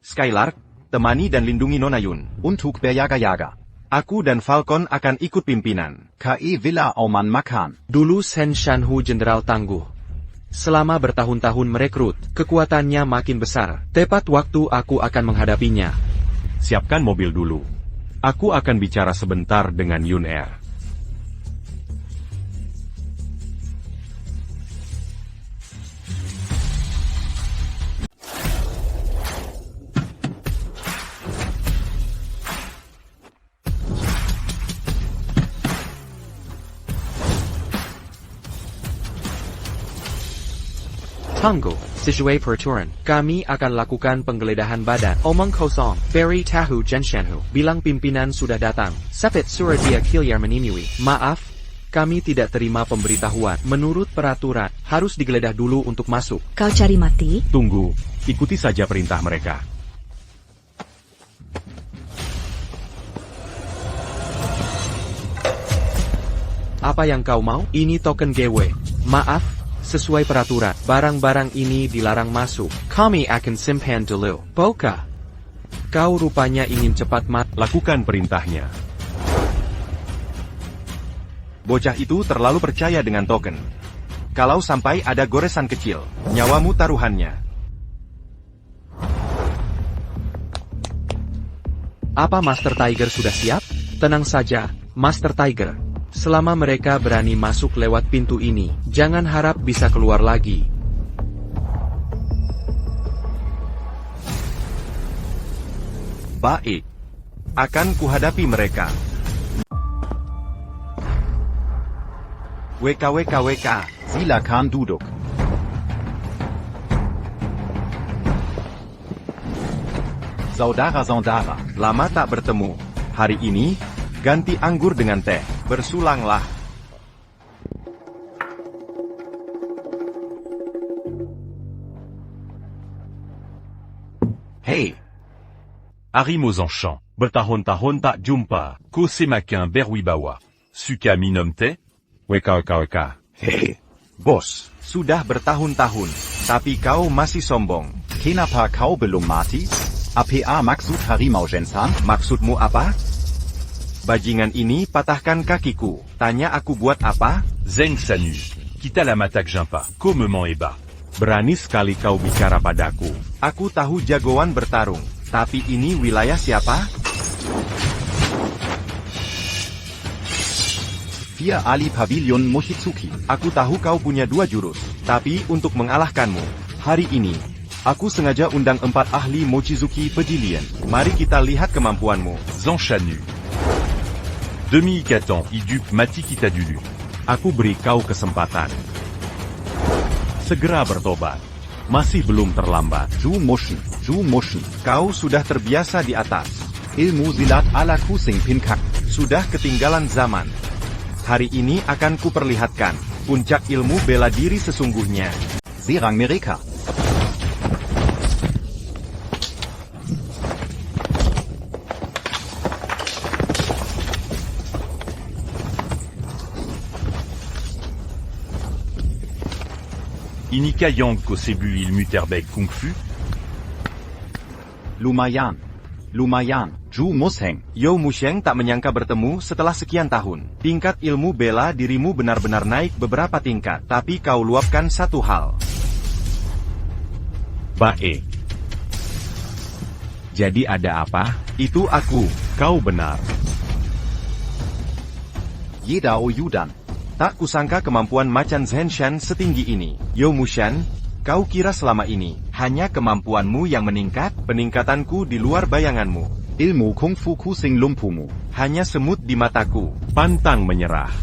F: Skylark, temani dan lindungi Nona Yun.
J: Untuk berjaga-jaga.
F: Aku dan Falcon akan ikut pimpinan.
J: Ke Villa Auman makan.
I: Dulu Zhen Shanhu jenderal tangguh. Selama bertahun-tahun merekrut, kekuatannya makin besar. Tepat waktu aku akan menghadapinya.
B: Siapkan mobil dulu. Aku akan bicara sebentar dengan Yun Er.
I: Tunggu, sesuai peraturan, kami akan lakukan penggeledahan badan. Omong kosong, Berry Tahu Zhenshanhu, bilang pimpinan sudah datang. Sapit surat dia Kilyar menimui. Maaf, kami tidak terima pemberitahuan. Menurut peraturan, harus digeledah dulu untuk masuk.
G: Kau cari mati?
B: Tunggu, ikuti saja perintah mereka.
I: Apa yang kau mau? Ini token GW. Maaf, sesuai peraturan, barang-barang ini dilarang masuk. Kami akan simpan dulu. Boka, kau rupanya ingin cepat mati.
B: Lakukan perintahnya.
F: Bocah itu terlalu percaya dengan token. Kalau sampai ada goresan kecil, nyawamu taruhannya.
I: Apa Master Tiger sudah siap? Tenang saja, Master Tiger. Selama mereka berani masuk lewat pintu ini, jangan harap bisa keluar lagi.
F: Baik. Akan kuhadapi mereka. WKWKWK.
J: Silakan duduk. Saudara-saudara.
F: Lama tak bertemu. Hari ini, ganti anggur dengan teh. Bersulanglah.
C: Hey! Arrime aux enchants.
B: Bertahun-tahun tak jumpa.
C: Kosemakin berwibawa. Suka minum teh?
B: WKWKWK.
C: Hey! Bos.
F: Sudah bertahun-tahun, tapi kau masih sombong.
J: Kenapa kau belum mati? APA maksud harimau Zhenshan?
F: Maksudmu apa? Bajingan ini patahkan kakiku. Tanya aku buat apa?
C: Zeng Sanu. Kita la matak jumpa. Comment et bas.
B: Berani sekali kau bicara padaku.
F: Aku tahu jagoan bertarung. Tapi ini wilayah siapa?
J: Via Ali Pavilion Mochitsuki.
F: Aku tahu kau punya 2 jurus. Tapi untuk mengalahkanmu, hari ini, aku sengaja undang 4 ahli Mochizuki Pavilion. Mari kita lihat kemampuanmu.
C: Zeng Sanu. Demi-Ikatan, Idup Mati Kita Dulu.
B: Aku beri kau kesempatan. Segera bertobat. Masih belum terlambat.
J: Zhu Motion.
F: Kau sudah terbiasa di atas.
J: Ilmu silat ala Kusing Pinkak.
F: Sudah ketinggalan zaman. Hari ini akan kuperlihatkan puncak ilmu bela diri sesungguhnya.
J: Serang mereka.
C: Inika Yang Kosebu Il Muterbeg Kung Fu.
J: Lumayan. Zhu Musheng.
F: Yo Musheng tak menyangka bertemu setelah sekian tahun. Tingkat ilmu bela dirimu benar-benar naik beberapa tingkat. Tapi kau luapkan satu hal.
B: Baik. Jadi ada apa?
F: Itu aku.
B: Kau benar.
J: Yedao Yudan.
F: Tak kusangka kemampuan macan Zhenshan setinggi ini. Yo Mushan, kau kira selama ini hanya kemampuanmu yang meningkat? Peningkatanku di luar bayanganmu.
J: Ilmu Kungfu Kusing Lumpumu.
F: Hanya semut di mataku.
B: Pantang menyerah.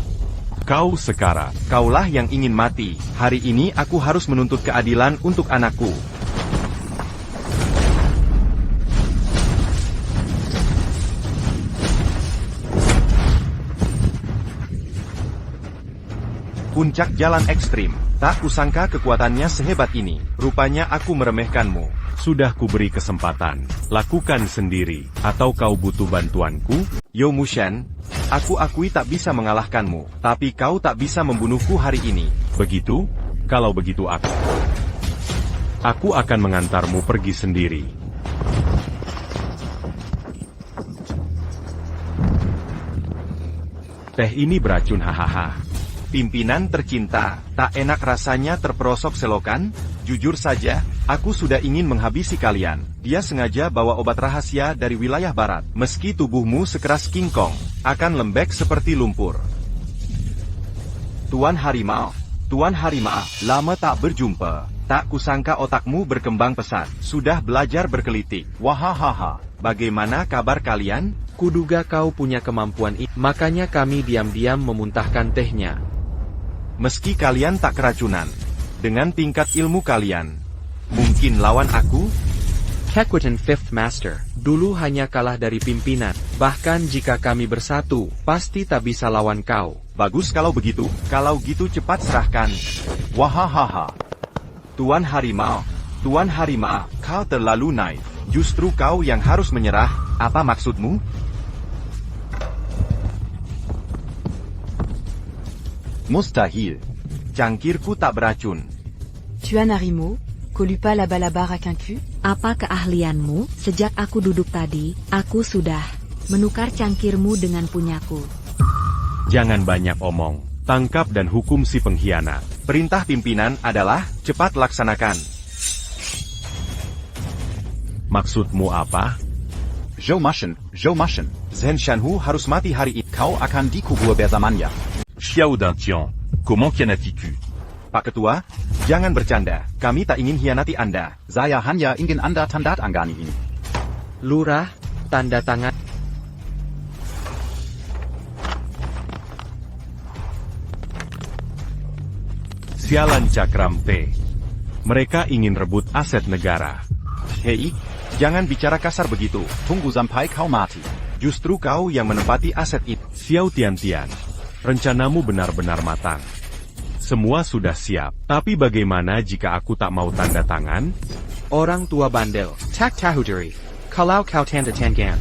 B: Kau sekarang.
F: Kaulah yang ingin mati. Hari ini aku harus menuntut keadilan untuk anakku. Puncak jalan ekstrim. Tak kusangka kekuatannya sehebat ini. Rupanya aku meremehkanmu.
B: Sudah kuberi kesempatan. Lakukan sendiri. Atau kau butuh bantuanku?
F: Yo Mushan, aku akui tak bisa mengalahkanmu. Tapi kau tak bisa membunuhku hari ini.
B: Begitu? Kalau begitu aku akan mengantarmu pergi sendiri. Teh ini beracun hahaha.
F: Pimpinan tercinta, tak enak rasanya terperosok selokan? Jujur saja, aku sudah ingin menghabisi kalian. Dia sengaja bawa obat rahasia dari wilayah barat. Meski tubuhmu sekeras King Kong, akan lembek seperti lumpur. Tuan Harimau, lama tak berjumpa. Tak kusangka otakmu berkembang pesat. Sudah belajar berkelitik. Wahahaha. Bagaimana kabar kalian?
I: Kuduga kau punya kemampuan itu, makanya kami diam-diam memuntahkan tehnya.
F: Meski kalian tak keracunan, dengan tingkat ilmu kalian, mungkin lawan aku?
I: Kekuatan Fifth Master, dulu hanya kalah dari pimpinan. Bahkan jika kami bersatu, pasti tak bisa lawan kau.
F: Bagus kalau begitu. Kalau gitu cepat serahkan. Wahahaha. Tuan Harimau, kau terlalu naif. Justru kau yang harus menyerah. Apa maksudmu?
J: Mustahil.
F: Cangkirku tak beracun.
K: Tuan Harimau, Colupa la balabar à Quincu?
G: Apa keahlianmu? Sejak aku duduk tadi, aku sudah menukar cangkirmu dengan punyaku.
B: Jangan banyak omong. Tangkap dan hukum si pengkhianat.
F: Perintah pimpinan adalah, cepat laksanakan.
B: Maksudmu apa?
J: Zhou Maschen.
F: Zhen Shanhu harus mati hari ini.
J: Kau akan dikubur bersamanya.
C: Xiao Dantian, comment qu'en-as-tu?
F: Pak Ketua, jangan bercanda. Kami tak ingin hianati Anda.
J: Saya hanya ingin Anda tanda tangani ini.
I: Lurah, tanda tangan.
B: Sialan Cakram T. Mereka ingin rebut aset negara.
F: Hei, jangan bicara kasar begitu.
J: Tunggu sampai kau mati.
F: Justru kau yang menempati aset itu.
B: Xiao Tiantian, rencanamu benar-benar matang. Semua sudah siap, tapi bagaimana jika aku tak mau tanda tangan?
I: Orang tua bandel, tak tahu diri. Kalau kau tanda tangan,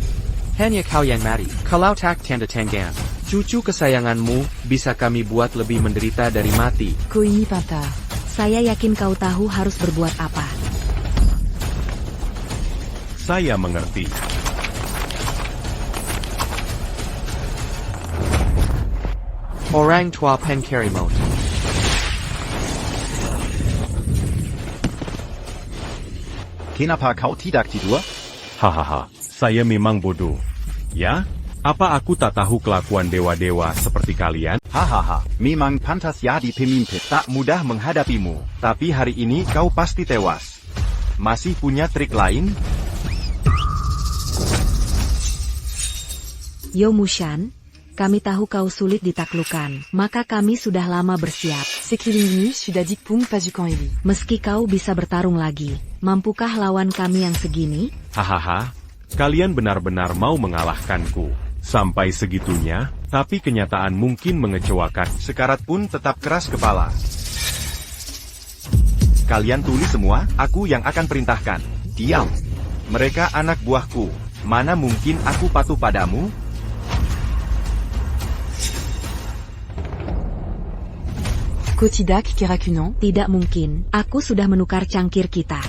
I: hanya kau yang mati. Kalau tak tanda tangan, cucu kesayanganmu bisa kami buat lebih menderita dari mati.
K: Koini Pintar.
G: Saya yakin kau tahu harus berbuat apa.
B: Saya mengerti.
I: Orang tua Pencarimot.
J: Kenapa kau tidak tidur?
B: Hahaha, saya memang bodoh. Ya? Apa aku tak tahu kelakuan dewa-dewa seperti kalian?
J: Hahaha, memang pantas jadi pemimpin.
F: Tak mudah menghadapimu, tapi hari ini kau pasti tewas. Masih punya trik lain?
G: Yo Mushan, kami tahu kau sulit ditaklukkan, maka kami sudah lama bersiap.
K: Sekilini sudah dikpung Pazukan Eli.
G: Meski kau bisa bertarung lagi, mampukah lawan kami yang segini?
B: Hahaha, kalian benar-benar mau mengalahkanku. Sampai segitunya, tapi kenyataan mungkin mengecewakan.
F: Sekarat pun tetap keras kepala. Kalian tulis semua, aku yang akan perintahkan. Diam. Mereka anak buahku. Mana mungkin aku patuh padamu?
K: Kotidak Kerakunan?
G: Tidak mungkin, aku sudah menukar cangkir kita.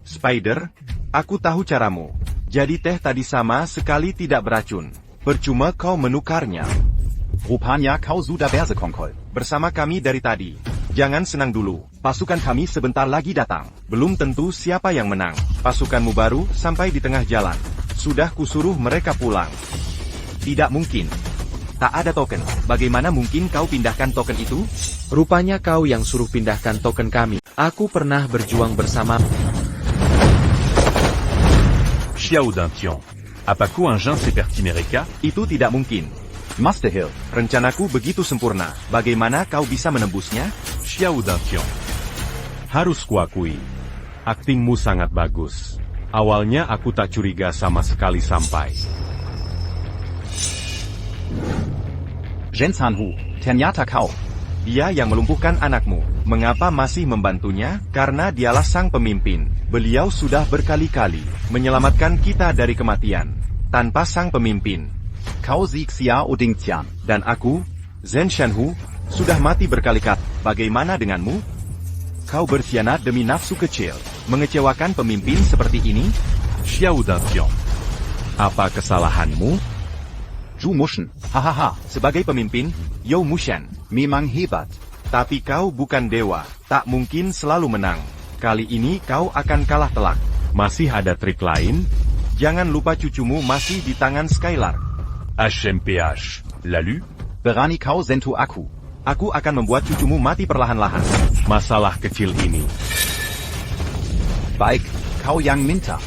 F: Spider, aku tahu caramu. Jadi teh tadi sama sekali tidak beracun. Percuma kau menukarnya.
J: Rupanya kau sudah bersekongkol.
F: Bersama kami dari tadi. Jangan senang dulu. Pasukan kami sebentar lagi datang. Belum tentu siapa yang menang. Pasukanmu baru sampai di tengah jalan. Sudah kusuruh mereka pulang. Tidak mungkin. Tak ada token. Bagaimana mungkin kau pindahkan token itu?
I: Rupanya kau yang suruh pindahkan token kami. Aku pernah berjuang bersama.
C: Xiao Dantian, apakah Anjin seperti mereka?
F: Itu tidak mungkin.
J: Master Hill,
F: rencanaku begitu sempurna. Bagaimana kau bisa menembusnya?
B: Xiao Dantian, harus kuakui, aktingmu sangat bagus. Awalnya aku tak curiga sama sekali sampai.
J: Zhen Sanhu, ternyata kau.
F: Dia yang melumpuhkan anakmu. Mengapa masih membantunya? Karena dialah sang pemimpin. Beliau sudah berkali-kali menyelamatkan kita dari kematian. Tanpa sang pemimpin,
J: Kau Xia Odingtian.
F: dan aku, Zhen Shanhu, sudah mati berkali-kali. Bagaimana denganmu? Kau berkhianat demi nafsu kecil. Mengecewakan pemimpin seperti ini?
B: Xiao Dantian, apa kesalahanmu?
J: Zhu Mushen. Hahaha.
F: Sebagai pemimpin, You Mushan.
J: Memang hebat.
F: Tapi kau bukan dewa, tak mungkin selalu menang. Kali ini kau akan kalah telak.
B: Masih ada trik lain?
F: Jangan lupa cucumu masih di tangan Skylark.
C: HMPH. Lalu?
J: Berani kau sentuh aku?
F: Aku akan membuat cucumu mati perlahan-lahan.
B: Masalah kecil ini.
J: Baik, kau yang minta.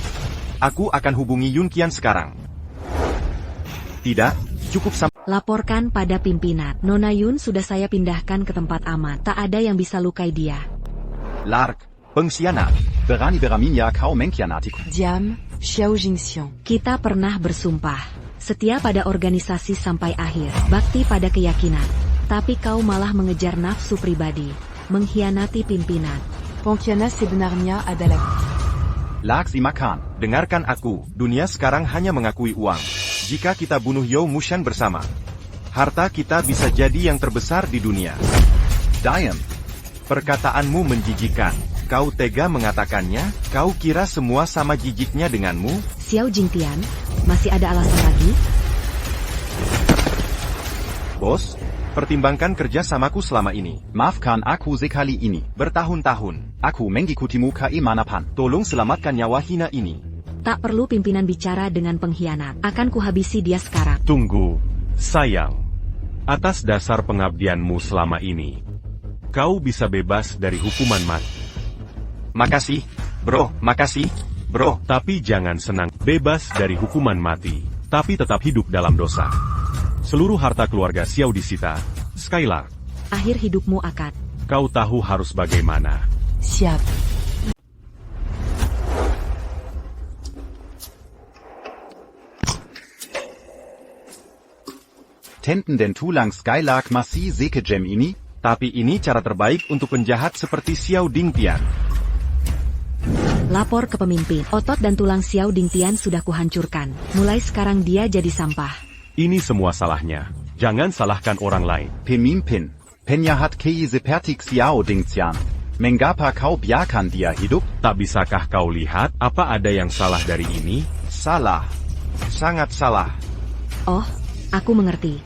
F: Aku akan hubungi Yun Qian sekarang. Tidak, cukup sampai.
G: Laporkan pada pimpinan. Nona Yun sudah saya pindahkan ke tempat aman. Tak ada yang bisa lukai dia.
F: Lark, pengkhianat.
J: Berani-beraninya kau mengkhianatiku.
K: Diam, Xiao Jingxiong.
G: Kita pernah bersumpah. Setia pada organisasi sampai akhir. Bakti pada keyakinan. Tapi kau malah mengejar nafsu pribadi. Mengkhianati pimpinan.
K: Pengkhianat sebenarnya adalah...
J: Lark si makan.
F: Dengarkan aku, dunia sekarang hanya mengakui uang. Jika kita bunuh You Mushan bersama, harta kita bisa jadi yang terbesar di dunia.
J: Diam.
F: Perkataanmu menjijikan. Kau tega mengatakannya? Kau kira semua sama jijiknya denganmu?
G: Xiao Jingtian, masih ada alasan lagi?
F: Bos, pertimbangkan kerja samaku selama ini.
J: Maafkan aku sekali ini.
F: Bertahun-tahun.
J: Aku mengikutimu ke Imanapan.
F: Tolong selamatkan nyawa hina ini.
G: Tak perlu pimpinan bicara dengan pengkhianat. Akan kuhabisi dia sekarang.
B: Tunggu, sayang. Atas dasar pengabdianmu selama ini, kau bisa bebas dari hukuman mati.
F: Makasih, bro. Makasih, bro.
B: Tapi jangan senang. Bebas dari hukuman mati, tapi tetap hidup dalam dosa. Seluruh harta keluarga Xiao disita. Skylark,
G: Akhir hidupmu akad.
B: kau tahu harus bagaimana.
K: Siap.
J: Tenten den tulang Skylark masih sekejam ini?
F: Tapi ini cara terbaik untuk penjahat seperti Xiao Dingtian.
G: Lapor ke pemimpin. Otot dan tulang Xiao Dingtian sudah kuhancurkan. Mulai sekarang dia jadi sampah.
B: Ini semua salahnya. Jangan salahkan orang lain.
J: Pemimpin. Penjahat kei seperti Xiao Dingtian. Mengapa kau biarkan dia hidup?
B: Tak bisakah kau lihat apa ada yang salah dari ini?
F: Salah. Sangat salah.
G: Oh, aku mengerti.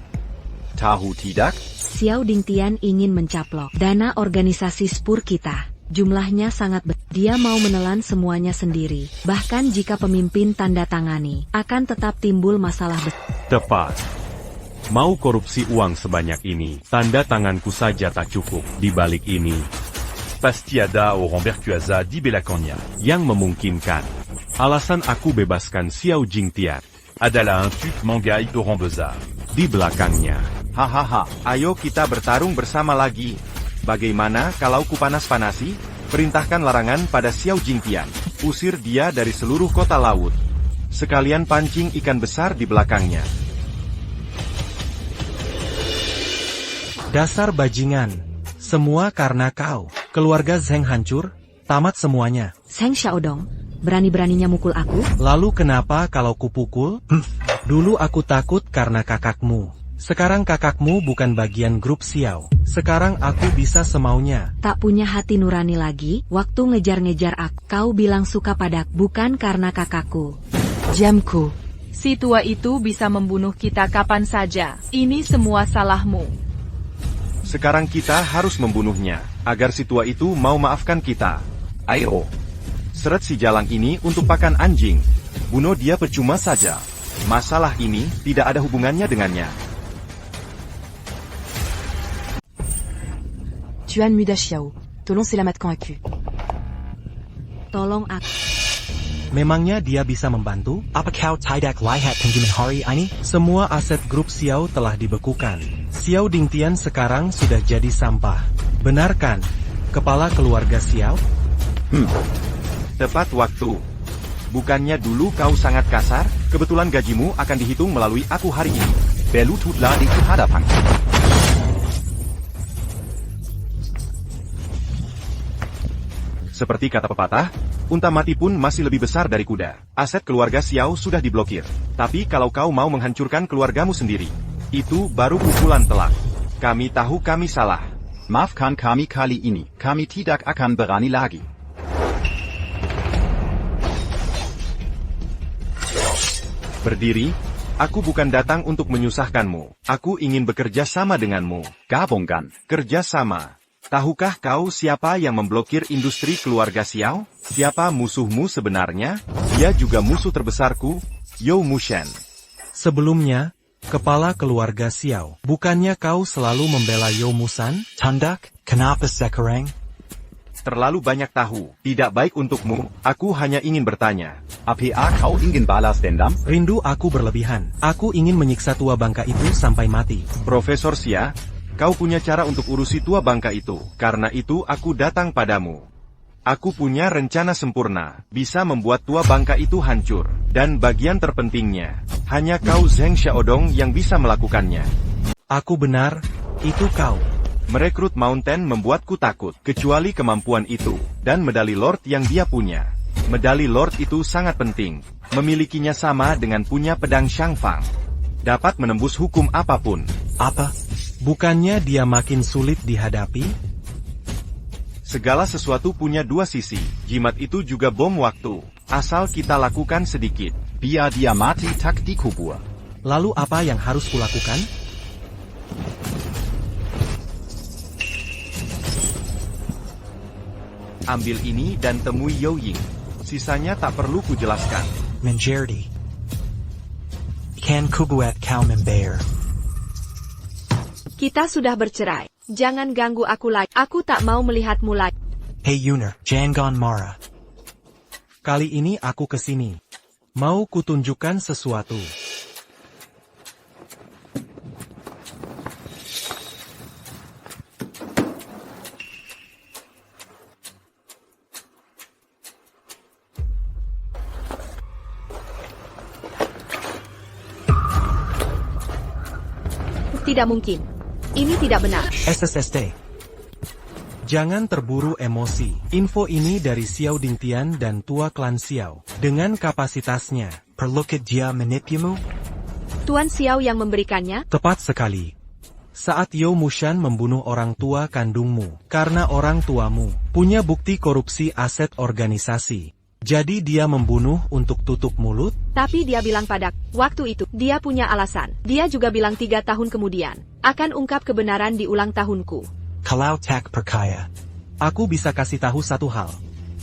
J: Tahu tidak?
G: Xiao Dingtian ingin mencaplok dana organisasi spur kita. Jumlahnya sangat besar. Dia mau menelan semuanya sendiri. Bahkan jika pemimpin tanda tangani, akan tetap timbul masalah besar.
B: Tepat. Mau korupsi uang sebanyak ini, tanda tanganku saja tak cukup. Di balik ini,
C: Pasti ada orang berkuasa di Belakangnya.
B: yang memungkinkan. Alasan aku bebaskan Xiao Jingtian.
C: Adalah un tuc mangai orang besar.
B: Di belakangnya,
J: Hahaha.
F: Ayo kita bertarung bersama lagi. Bagaimana kalau kupanas-panasi? Perintahkan larangan pada Xiao Jingtian. Usir dia dari seluruh kota laut. Sekalian pancing ikan besar di belakangnya.
D: Dasar bajingan. Semua karena kau. Keluarga Zheng hancur, tamat semuanya.
G: Zheng Xiaodong, berani-beraninya mukul aku?
D: Lalu kenapa kalau kupukul? Dulu aku takut karena kakakmu. Sekarang kakakmu bukan bagian grup Xiao. Sekarang aku bisa semaunya.
G: Tak punya hati nurani lagi, waktu ngejar-ngejar aku. Kau bilang suka padaku, bukan karena kakakku.
K: Diamku.
H: Si tua itu bisa membunuh kita kapan saja. Ini semua salahmu.
F: Sekarang kita harus membunuhnya, agar si tua itu mau maafkan kita.
J: Ayo.
F: Seret si jalang ini untuk pakan anjing. Bunuh dia percuma saja. Masalah ini tidak ada hubungannya dengannya.
K: Tuan Muda Xiao. Tolong selamatkan aku.
G: Tolong aku.
D: Memangnya dia bisa membantu? Apa kau tidak lihat penjualan hari ini? Semua aset grup Xiao telah dibekukan. Xiao Dingtian sekarang sudah jadi sampah. Benarkan? Kepala keluarga Xiao?
F: Tepat waktu. Bukannya dulu kau sangat kasar? Kebetulan gajimu akan dihitung melalui aku hari ini.
J: Berlututlah di hadapanku.
F: Seperti kata pepatah, unta mati pun masih lebih besar dari kuda. Aset keluarga Xiao sudah diblokir. Tapi kalau kau mau menghancurkan keluargamu sendiri, itu baru pukulan telak. Kami tahu kami salah.
J: Maafkan kami kali ini. Kami tidak akan berani lagi.
F: Berdiri, Aku bukan datang untuk menyusahkanmu. Aku ingin bekerja sama denganmu.
J: Gabungkan.
F: Kerja sama. Tahukah kau siapa yang memblokir industri keluarga Xiao? Siapa musuhmu sebenarnya? Dia juga musuh terbesarku, You Mushan.
D: Sebelumnya, kepala keluarga Xiao, bukannya kau selalu membela You Musan?
L: Tundak, kenapa sekarang?
F: Terlalu banyak tahu, tidak baik untukmu. Aku hanya ingin bertanya.
J: APA kau ingin balas dendam?
D: Rindu aku berlebihan. Aku ingin menyiksa tua bangka itu sampai mati.
F: Profesor Xia, kau punya cara untuk urusi tua bangka itu. Karena itu aku datang padamu. Aku punya rencana sempurna, bisa membuat tua bangka itu hancur. Dan bagian terpentingnya, hanya kau Zheng Xiaodong yang bisa melakukannya.
D: Aku benar, itu kau.
F: Merekrut Mountain membuatku takut, kecuali kemampuan itu, dan medali Lord yang dia punya. Medali Lord itu sangat penting, memilikinya sama dengan punya pedang Shangfang. Dapat menembus hukum apapun.
D: Apa? Bukannya dia makin sulit dihadapi?
F: Segala sesuatu punya dua sisi, jimat itu juga bom waktu. Asal kita lakukan sedikit.
J: Biar dia mati tak dikubur.
D: Lalu apa yang harus kulakukan?
F: Ambil ini dan temui Yao Ying. Sisanya tak perlu kujelaskan.
L: Menjadi. Kan kubuat kau membayar.
A: Kita sudah bercerai. Jangan ganggu aku lagi. Aku tak mau melihatmu lagi.
L: Hey Yuner, jangan marah.
D: Kali ini aku kesini. Mau kutunjukkan sesuatu.
A: Tidak mungkin. Ini tidak benar.
L: SSSD.
D: Jangan terburu emosi. Info ini dari Xiao Dingtian dan tua klan Xiao. Dengan kapasitasnya.
L: Perlukah dia menipumu?
A: Tuan Xiao yang memberikannya?
D: Tepat sekali. Saat You Mushan membunuh orang tua kandungmu, karena orang tuamu punya bukti korupsi aset organisasi. Jadi dia membunuh untuk tutup mulut?
A: Tapi dia bilang padaku, waktu itu, dia punya alasan. Dia juga bilang 3 tahun kemudian, akan ungkap kebenaran di ulang tahunku.
L: Kalau tak percaya.
D: Aku bisa kasih tahu satu hal.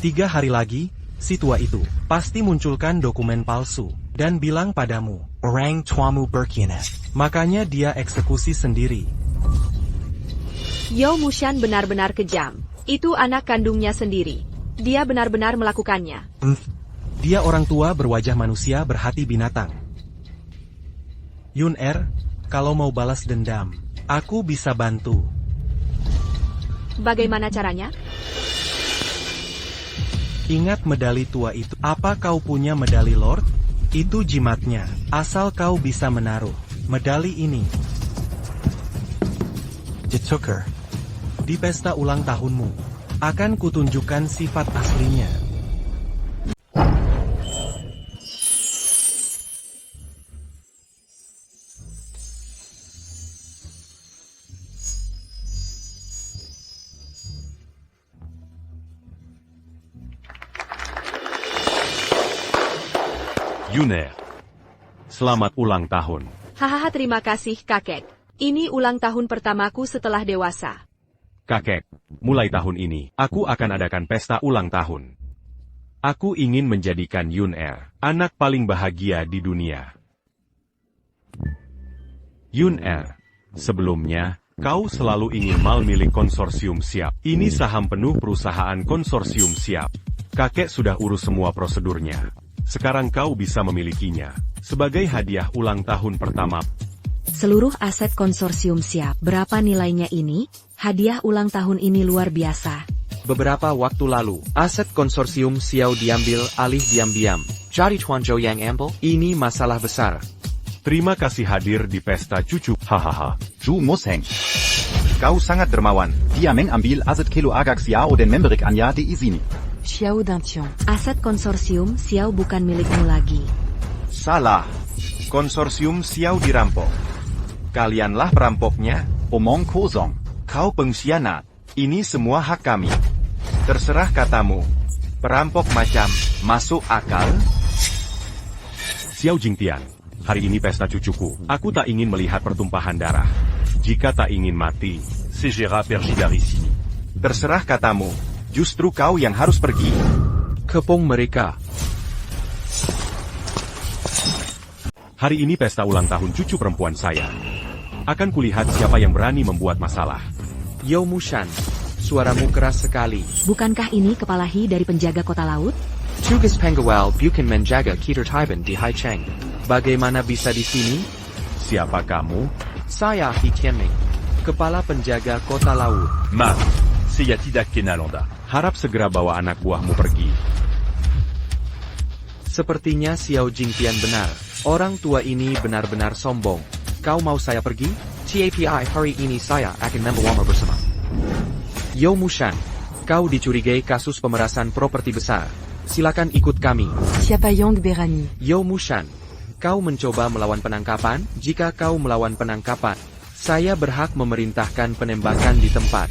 D: 3 hari lagi, si tua itu pasti munculkan dokumen palsu, dan bilang padamu,
L: orang tuamu berkhianat.
D: Makanya dia eksekusi sendiri.
A: You Mushan benar-benar kejam. Itu anak kandungnya sendiri. Dia benar-benar melakukannya.
D: Dia orang tua berwajah manusia berhati binatang. Yun kalau mau balas dendam, aku bisa bantu.
A: Bagaimana caranya?
D: Ingat medali tua itu. Apa kau punya medali Lord? Itu jimatnya. Asal kau bisa menaruh medali ini.
L: Ditukar.
D: Di pesta ulang tahunmu. Akan kutunjukkan sifat aslinya.
B: Yuner. Selamat ulang tahun.
A: Hahaha, terima kasih kakek. Ini ulang tahun pertamaku setelah dewasa.
B: Kakek, mulai tahun ini, aku akan adakan pesta ulang tahun. Aku ingin menjadikan Yun anak paling bahagia di dunia. Yun sebelumnya, kau selalu ingin mal milik konsorsium Siap. Ini saham penuh perusahaan konsorsium Siap. Kakek sudah urus semua prosedurnya. Sekarang kau bisa memilikinya, sebagai hadiah ulang tahun pertama.
G: Seluruh aset konsorsium Siap. Berapa nilainya ini? Hadiah ulang tahun ini luar biasa.
I: Beberapa waktu lalu, aset konsorsium Xiao diambil alih diam-diam. Jadi Tuan Zhou yang ambil, ini masalah besar.
B: Terima kasih hadir di pesta cucu. Hahaha.
J: Zhu Musheng.
F: Kau sangat dermawan.
J: Dia mengambil aset kilo agak Xiao dan memberi Anya di izini.
K: Xiao Dintian.
G: Aset konsorsium Xiao bukan milikmu lagi.
F: Salah. Konsorsium Xiao dirampok. Kalianlah perampoknya.
J: Omong kosong.
F: Kau pengkhianat. Ini semua hak kami. Terserah katamu. Perampok macam, masuk akal?
B: Xiao Jingtian, Hari ini pesta cucuku. Aku tak ingin melihat pertumpahan darah. Jika tak ingin mati,
C: Segera Pergidarissimi.
F: Terserah katamu. Justru kau yang harus pergi.
I: Kepung mereka.
B: hari ini pesta ulang tahun cucu perempuan saya. Akan kulihat siapa yang berani membuat masalah.
I: Yo Mushan, suaramu keras sekali.
G: Bukankah ini kepala Hi dari penjaga kota laut?
I: Tugas pengawal bukan menjaga Keter Taiban di Haicheng. Bagaimana bisa di sini?
B: Siapa kamu?
I: Saya Hi Tianming, kepala penjaga kota laut.
C: Ma, Seyatida Kenalonda.
B: Harap segera bawa anak buahmu pergi.
I: Sepertinya Xiao Jingtian benar. Orang tua ini benar-benar sombong. Kau mau saya pergi? TAPI hari ini saya akan membawamu bersama. Yo Mushan, kau dicurigai kasus pemerasan properti besar. Silakan ikut kami.
K: Siapa Yang Berani?
I: Yo Mushan, kau mencoba melawan penangkapan? Jika kau melawan penangkapan, saya berhak memerintahkan penembakan di tempat.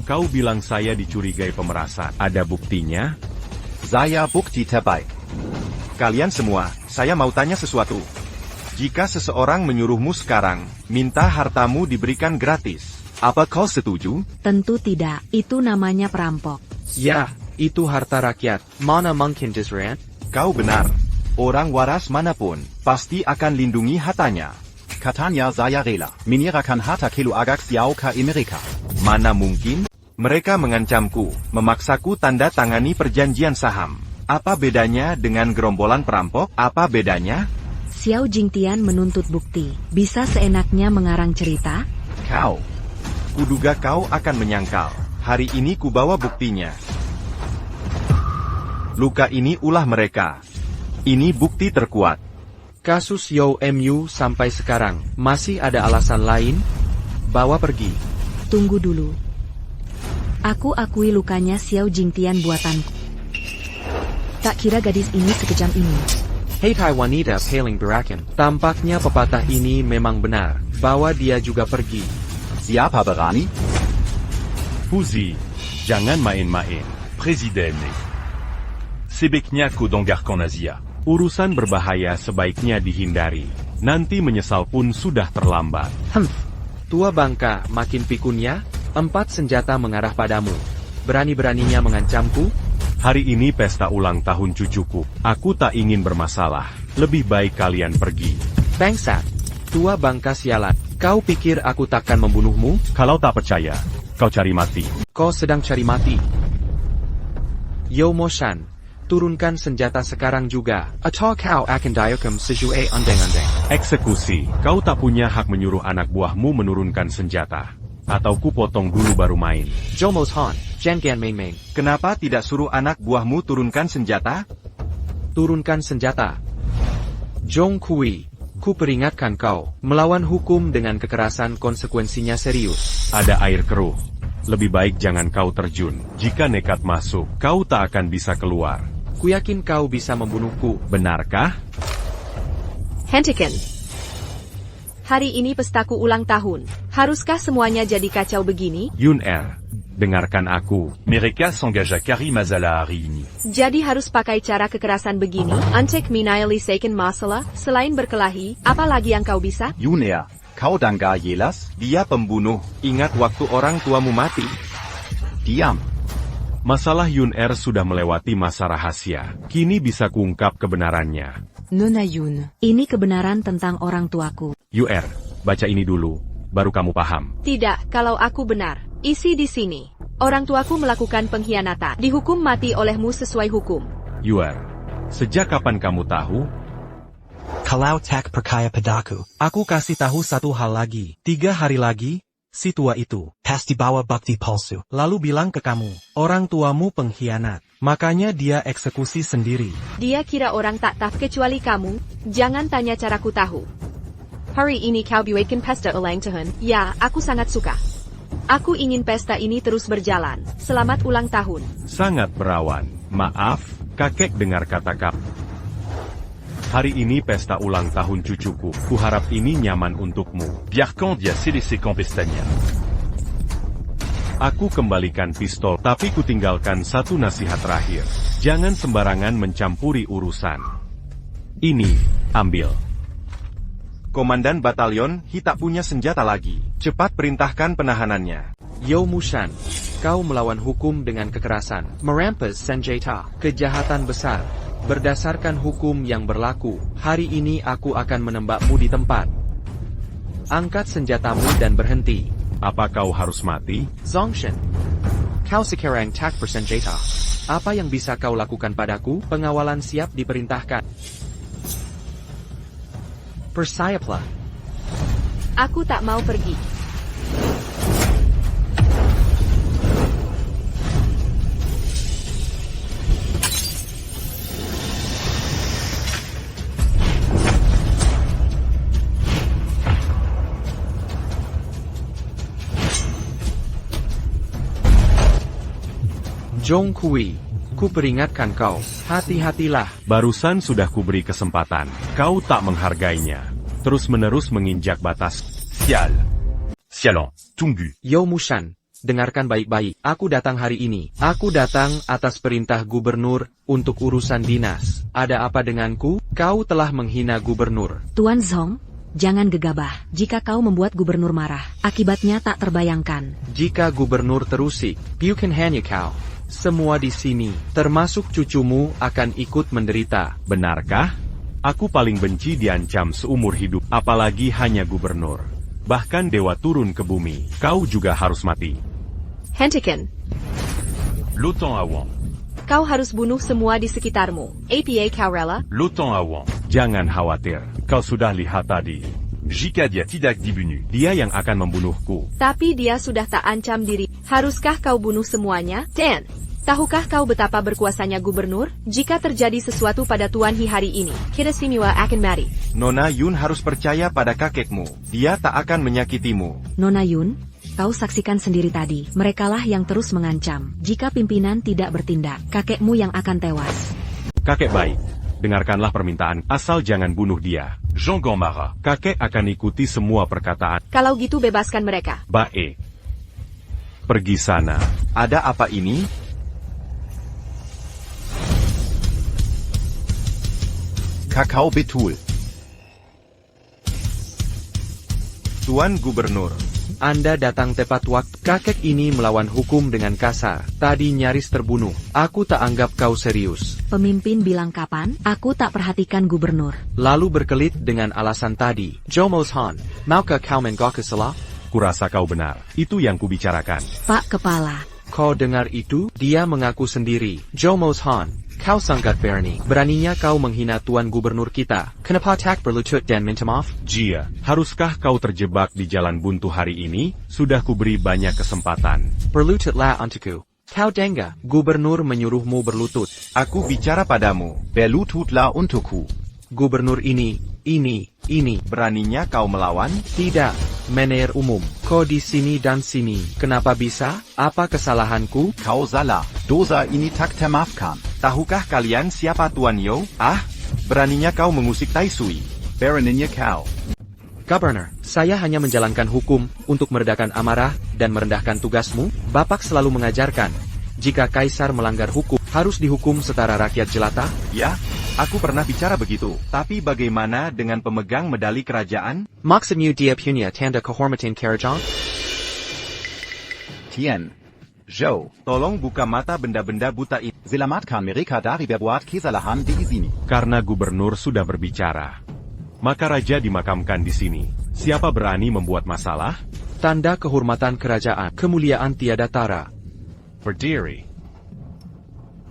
B: Kau bilang saya dicurigai pemerasan. Ada buktinya?
J: Saya bukti terbaik.
F: Kalian semua, saya mau tanya sesuatu. Jika seseorang menyuruhmu sekarang, minta hartamu diberikan gratis, apa kau setuju?
G: Tentu tidak, itu namanya perampok.
I: Ya, itu harta rakyat. Mana mungkin disrent?
F: Kau benar. Orang waras manapun, pasti akan lindungi hartanya.
J: Katanya saya rela menyerahkan harta Kelu Agak Xiao ke Amerika.
F: Mana mungkin? Mereka mengancamku, memaksaku tanda tangani perjanjian saham. Apa bedanya dengan gerombolan perampok? Apa bedanya?
G: Xiao Jingtian menuntut bukti. Bisa seenaknya mengarang cerita?
F: Kau. Kuduga kau akan menyangkal. Hari ini kubawa buktinya. Luka ini ulah mereka. Ini bukti terkuat.
I: Kasus Yo MU sampai sekarang, masih ada alasan lain? Bawa pergi.
G: Tunggu dulu. Aku akui lukanya Xiao Jingtian buatanku. Tak kira gadis ini sekejam ini.
I: Hei wanita paling berakin. Tampaknya pepatah ini memang benar. Bawa dia juga pergi.
J: Siapa berani?
B: Fuzi, jangan main-main.
C: Presidente. Sebaiknya ku donggarkan Asia.
B: Urusan berbahaya sebaiknya dihindari. Nanti menyesal pun sudah terlambat.
I: Tua bangka makin pikunnya. 4 senjata mengarah padamu. Berani-beraninya mengancamku?
B: Hari ini pesta ulang tahun cucuku. Aku tak ingin bermasalah. Lebih baik kalian pergi.
I: Bangsat. Tua bangka sialan. Kau pikir aku takkan membunuhmu?
B: Kalau tak percaya, kau cari mati.
I: Kau sedang cari mati. Yo Moshan, turunkan senjata sekarang juga. Atau kau akan dihukum sesuai undang-undang.
B: Eksekusi. Kau tak punya hak menyuruh anak buahmu menurunkan senjata. Atau ku potong dulu baru main.
I: Jomos Han, jangan main-main.
F: Kenapa tidak suruh anak buahmu turunkan senjata?
I: Turunkan senjata. Jong Kui, ku peringatkan kau, melawan hukum dengan kekerasan konsekuensinya serius.
B: Ada air keruh. Lebih baik jangan kau terjun. Jika nekat masuk, kau tak akan bisa keluar.
I: Ku yakin kau bisa membunuhku.
B: Benarkah?
A: Hentikan. Hari ini pestaku ulang tahun. Haruskah semuanya jadi kacau begini?
B: Yun Er, dengarkan aku.
C: Mereka s'engage à Karim Azala hari ini.
A: Jadi harus pakai cara kekerasan begini? Untuk menyelesaikan masalah, selain berkelahi, apa lagi yang kau bisa?
J: Yuner, kau dangga jelas?
F: Dia pembunuh. Ingat waktu orang tuamu mati.
J: Diam.
B: Masalah Yun Er sudah melewati masa rahasia. Kini bisa kuungkap kebenarannya.
K: Nona Yun.
G: Ini kebenaran tentang orang tuaku.
B: UR, baca ini dulu, baru kamu paham.
A: Tidak, kalau aku benar. Isi di sini. Orang tuaku melakukan pengkhianatan. Dihukum mati olehmu sesuai hukum.
B: UR, sejak kapan kamu tahu?
L: Kalau tak percaya padaku,
D: Aku kasih tahu satu hal lagi. 3 hari lagi, si tua itu
L: pasti bawa bukti palsu.
D: lalu bilang ke kamu, orang tuamu pengkhianat. Makanya dia eksekusi sendiri.
A: Dia kira orang tak tahu kecuali kamu. Jangan tanya caraku tahu. Hari ini kau buatkan pesta ulang tahun. Ya, aku sangat suka. Aku ingin pesta ini terus berjalan. Selamat ulang tahun.
B: Sangat berawan. Maaf, kakek dengar kata kamu. Hari ini pesta ulang tahun cucuku. Kuharap ini nyaman untukmu.
C: Biarkan dia se laisser pestanya.
B: Aku kembalikan pistol, tapi ku tinggalkan satu nasihat terakhir. Jangan sembarangan mencampuri urusan. Ini, ambil.
F: Komandan Batalion He tak punya senjata lagi. Cepat perintahkan penahanannya.
I: Yo Mushan, kau melawan hukum dengan kekerasan, merampas senjata, kejahatan besar. Berdasarkan hukum yang berlaku, hari ini aku akan menembakmu di tempat. Angkat senjatamu dan berhenti.
B: Apa kau harus mati?
I: Zongshan, kau sekarang tak bersenjata. Apa yang bisa kau lakukan padaku? Pengawalan siap diperintahkan. Bersiaplah.
A: Aku tak mau pergi.
I: Zhong Kui, ku peringatkan kau, hati-hatilah.
B: Barusan sudah kuberi kesempatan. Kau tak menghargainya. Terus-menerus menginjak batas.
C: Sial. Sialan, tunggu.
I: Yo Mushan, dengarkan baik-baik. Aku datang hari ini. Aku datang atas perintah gubernur untuk urusan dinas. Ada apa denganku? Kau telah menghina gubernur.
G: Tuan Zhong, jangan gegabah. Jika kau membuat gubernur marah, akibatnya tak terbayangkan.
I: Jika gubernur terusik, bukan hanya kau. Semua di sini, termasuk cucumu, akan ikut menderita.
B: Benarkah? Aku paling benci diancam seumur hidup, apalagi hanya gubernur. Bahkan dewa turun ke bumi, kau juga harus mati.
A: Hentikan.
C: L'OTAN avant.
A: Kau harus bunuh semua di sekitarmu. APA kau rela?
C: L'OTAN avant.
B: Jangan khawatir, kau sudah lihat tadi.
C: Jika dia tidak dibunuh.
B: Dia yang akan membunuhku.
A: Tapi dia sudah tak ancam diri. Haruskah kau bunuh semuanya? Dan, tahukah kau betapa berkuasanya gubernur? Jika terjadi sesuatu pada Tuan He hari ini, kita semua akan mati.
F: Nona Yun harus percaya pada kakekmu. Dia tak akan menyakitimu.
G: Nona Yun, kau saksikan sendiri tadi. Merekalah yang terus mengancam. Jika pimpinan tidak bertindak, kakekmu yang akan tewas.
B: Kakek baik. Dengarkanlah permintaan, asal jangan bunuh dia.
C: Jean Gomara.
B: Kakek akan ikuti semua perkataan.
A: Kalau gitu bebaskan mereka.
B: Baik. Pergi sana.
F: Ada apa ini?
J: Kakao betul.
F: Tuan Gubernur.
I: Anda datang tepat waktu. Kakek ini melawan hukum dengan kasar. Tadi nyaris terbunuh. Aku tak anggap kau serius.
G: Pemimpin bilang kapan? Aku tak perhatikan gubernur.
I: Lalu berkelit dengan alasan tadi. Jomos Han, maukah kau menggok salah?
B: Kurasa kau benar. Itu yang kubicarakan.
G: Pak Kepala.
I: Kau dengar itu? Dia mengaku sendiri. Jomos Han, kau sangat berani. Beraninya kau menghina Tuan Gubernur kita. Kenapa tak berlutut dan minta maaf?
B: Jia, haruskah kau terjebak di jalan buntu hari ini? Sudah kuberi banyak kesempatan.
I: Berlututlah untukku. Kau dengar, gubernur menyuruhmu berlutut.
F: Aku bicara padamu.
J: Berlututlah untukku.
I: Gubernur ini.
F: Beraninya kau melawan?
I: Tidak, mener umum. Kau di sini dan sini. Kenapa bisa? Apa kesalahanku?
J: Kau salah. Dosa ini tak termaafkan.
F: Tahukah kalian siapa Tuan Yo? Beraninya kau mengusik Tai Sui.
J: Beraninya kau.
I: Governor, saya hanya menjalankan hukum untuk meredakan amarah dan merendahkan tugasmu. Bapak selalu mengajarkan, jika kaisar melanggar hukum, harus dihukum setara rakyat jelata.
F: Ya, aku pernah bicara begitu. Tapi bagaimana dengan pemegang medali kerajaan?
I: Maksudnya dia punya tanda kehormatan kerajaan?
J: Tien. Zhou.
F: Tolong buka mata benda-benda buta ini.
J: Selamatkan mereka dari berbuat kesalahan di sini.
B: Karena gubernur sudah berbicara, maka raja dimakamkan di sini. Siapa berani membuat masalah?
I: Tanda kehormatan kerajaan, kemuliaan tiada tara.
B: Berdiri.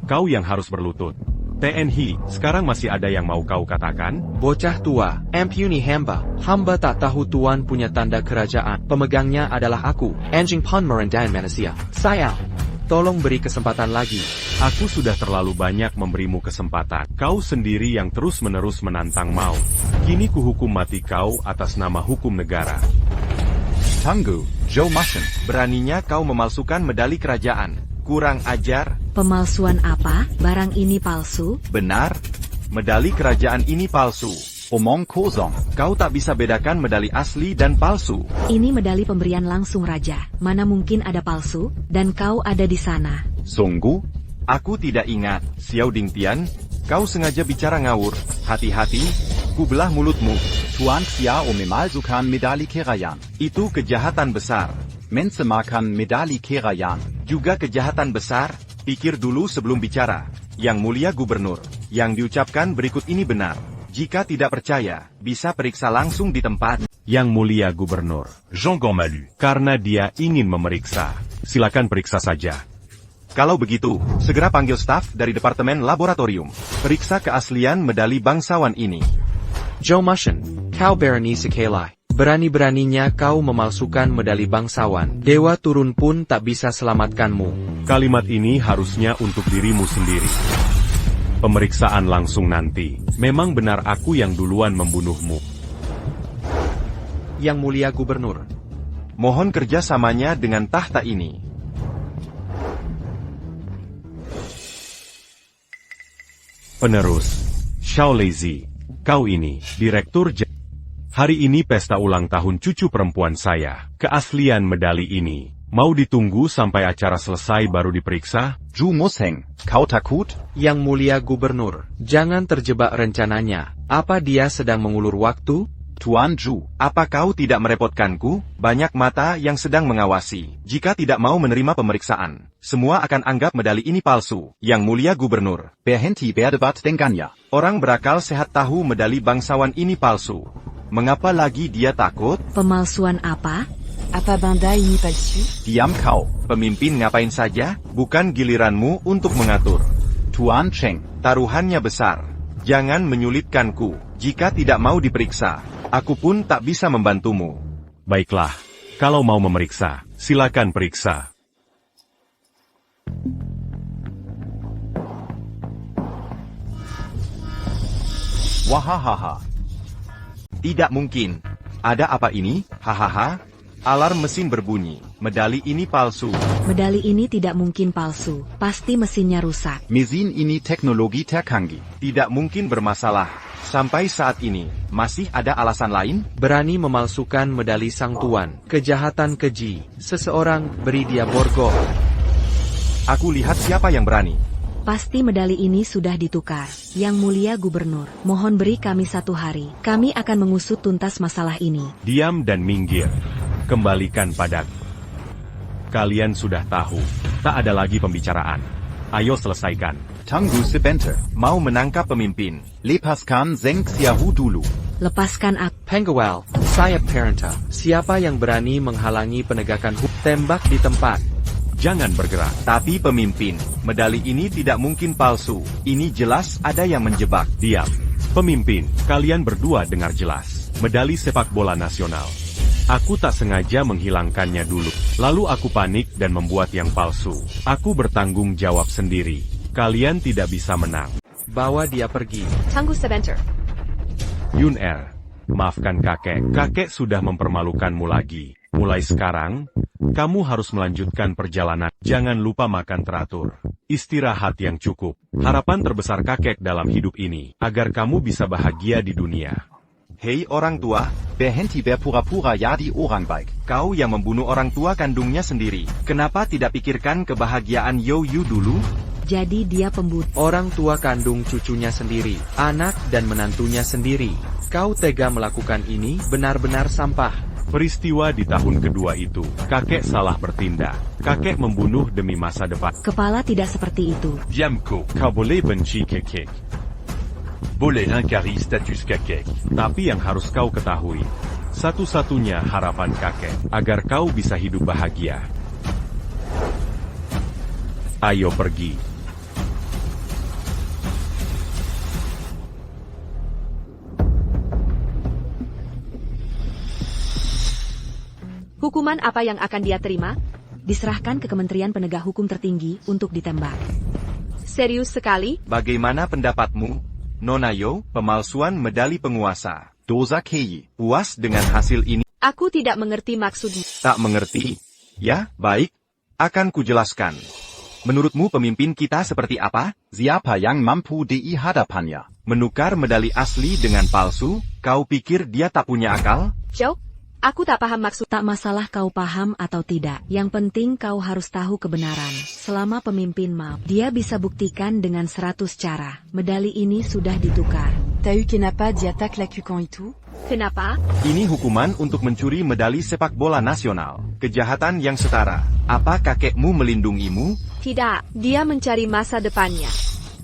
B: Kau yang harus berlutut. TNI, sekarang masih ada yang mau kau katakan?
I: Bocah tua, ampuni hamba. Hamba tak tahu Tuan punya tanda kerajaan. Pemegangnya adalah aku, Anjing Pun merendahan manusia. Sayang, tolong beri kesempatan lagi.
B: Aku sudah terlalu banyak memberimu kesempatan. Kau sendiri yang terus-menerus menantang maut. Kini kuhukum mati kau atas nama hukum negara.
J: Tunggu, Zhou Mushan.
F: Beraninya kau memalsukan medali kerajaan. Kurang ajar.
G: Pemalsuan apa? Barang ini palsu?
F: Benar. Medali kerajaan ini palsu.
J: Omong kosong.
F: Kau tak bisa bedakan medali asli dan palsu.
G: Ini medali pemberian langsung raja. Mana mungkin ada palsu? Dan kau ada di sana.
J: Sungguh?
F: Aku tidak ingat. Xiao Dingtian, kau sengaja bicara ngawur. Hati-hati. Aku belah mulutmu.
J: Tuan Xiao memalsukan medali Kerayan.
F: Itu kejahatan besar.
J: Mensemakan medali Kerayan.
F: Juga kejahatan besar. Pikir dulu sebelum bicara. Yang Mulia Gubernur, yang diucapkan berikut ini benar. Jika tidak percaya, bisa periksa langsung di tempat.
B: Yang Mulia Gubernur,
C: Jean Malu.
B: karena dia ingin memeriksa. Silakan periksa saja.
F: Kalau begitu, segera panggil staf dari Departemen Laboratorium. Periksa keaslian medali bangsawan ini.
I: Joe Mushin, kau berani sekali. Berani-beraninya kau memalsukan medali bangsawan. Dewa turun pun tak bisa selamatkanmu.
B: Kalimat ini harusnya untuk dirimu sendiri. Pemeriksaan langsung nanti. Memang benar aku yang duluan membunuhmu.
I: Yang Mulia Gubernur,
F: Mohon kerjasamanya dengan tahta ini.
B: Penerus, Xiao Lezi, kau ini, Direktur Hari ini pesta ulang tahun cucu perempuan saya. Keaslian medali ini, mau ditunggu sampai acara selesai baru diperiksa?
J: Zhu Musheng, kau takut?
I: Yang Mulia Gubernur, jangan terjebak rencananya. Apa dia sedang mengulur waktu?
J: Tuan Zhu,
F: Apa kau tidak merepotkanku? Banyak mata yang sedang mengawasi. Jika tidak mau menerima pemeriksaan, semua akan anggap medali ini palsu. Yang Mulia Gubernur,
J: berhenti berdebat dengannya.
F: orang berakal sehat tahu medali bangsawan ini palsu. Mengapa lagi dia takut?
G: Pemalsuan apa?
K: Apa banda ini palsu?
J: Diam kau.
F: Pemimpin ngapain saja? Bukan giliranmu untuk mengatur.
J: Tuan Cheng,
F: Taruhannya besar. Jangan menyulitkanku. Jika tidak mau diperiksa, aku pun tak bisa membantumu.
B: Baiklah, kalau mau memeriksa, silakan periksa.
J: wahahaha.
F: Tidak mungkin. Ada apa ini? Hahaha. Alarm mesin berbunyi. Medali ini palsu.
G: Medali ini tidak mungkin palsu. Pasti mesinnya rusak.
J: Mesin ini teknologi tercanggih.
F: Tidak mungkin bermasalah. Sampai saat ini, masih ada alasan lain?
I: Berani memalsukan medali sang tuan. Kejahatan keji. Seseorang beri dia borgo.
F: Aku lihat siapa yang berani.
G: Pasti medali ini sudah ditukar. Yang Mulia Gubernur, mohon beri kami 1 hari. Kami akan mengusut tuntas masalah ini.
B: Diam dan minggir. Kembalikan padaku. Kalian sudah tahu, tak ada lagi pembicaraan. Ayo selesaikan.
J: Tunggu sebentar.
F: Mau menangkap pemimpin.
J: Lepaskan Zeng Xiaohu dulu.
G: Lepaskan aku.
I: Pengawal, saya Parenta. Siapa yang berani menghalangi penegakan hukum? Tembak di tempat.
B: Jangan bergerak.
F: Tapi pemimpin, medali ini tidak mungkin palsu. Ini jelas ada yang menjebak.
B: Diam. Pemimpin, kalian berdua dengar jelas. Medali sepak bola nasional. Aku tak sengaja menghilangkannya dulu. Lalu aku panik dan membuat yang palsu. Aku bertanggung jawab sendiri. Kalian tidak bisa menang.
I: Bawa dia pergi.
A: Tunggu sebentar.
B: Yun Er, maafkan kakek. Kakek sudah mempermalukanmu lagi. Mulai sekarang, kamu harus melanjutkan perjalanan. Jangan lupa makan teratur. Istirahat yang cukup. Harapan terbesar kakek dalam hidup ini, agar kamu bisa bahagia di dunia.
F: Hei orang tua,
J: Berhenti berpura-pura jadi orang baik.
F: kau yang membunuh orang tua kandungnya sendiri. Kenapa tidak pikirkan kebahagiaan You Yu dulu?
G: Jadi dia pembunuh.
I: Orang tua kandung cucunya sendiri, anak dan menantunya sendiri. Kau tega melakukan ini, benar-benar sampah.
B: Peristiwa di tahun kedua itu, kakek salah bertindak. Kakek membunuh demi masa depan.
G: Kepala tidak seperti itu.
C: Diamco.
B: Kau boleh benci kakek,
C: Boleh ingkari status kakek.
B: tapi yang harus kau ketahui, satu-satunya harapan kakek, agar kau bisa hidup bahagia. Ayo pergi.
A: Hukuman apa yang akan dia terima?
G: Diserahkan ke Kementerian Penegak Hukum tertinggi untuk ditembak.
A: Serius sekali?
F: Bagaimana pendapatmu, Nona Yo? Pemalsuan medali penguasa.
J: Dosa Kei.
F: Puas dengan hasil ini?
A: Aku tidak mengerti maksudmu.
F: Tak mengerti? Ya, baik. Akan kujelaskan. Menurutmu pemimpin kita seperti apa?
J: Siapa yang mampu di hadapannya?
F: Menukar medali asli dengan palsu? Kau pikir dia tak punya akal?
A: Joe, aku tak paham maksud.
G: Tak masalah kau paham atau tidak. Yang penting kau harus tahu kebenaran. Selama pemimpin mau, dia bisa buktikan dengan 100 cara. Medali ini sudah ditukar.
K: Tahu kenapa dia tak lakukan itu?
A: Kenapa?
F: Ini hukuman untuk mencuri medali sepak bola nasional. Kejahatan yang setara. Apa kakekmu melindungimu?
A: Tidak, dia mencari masa depannya.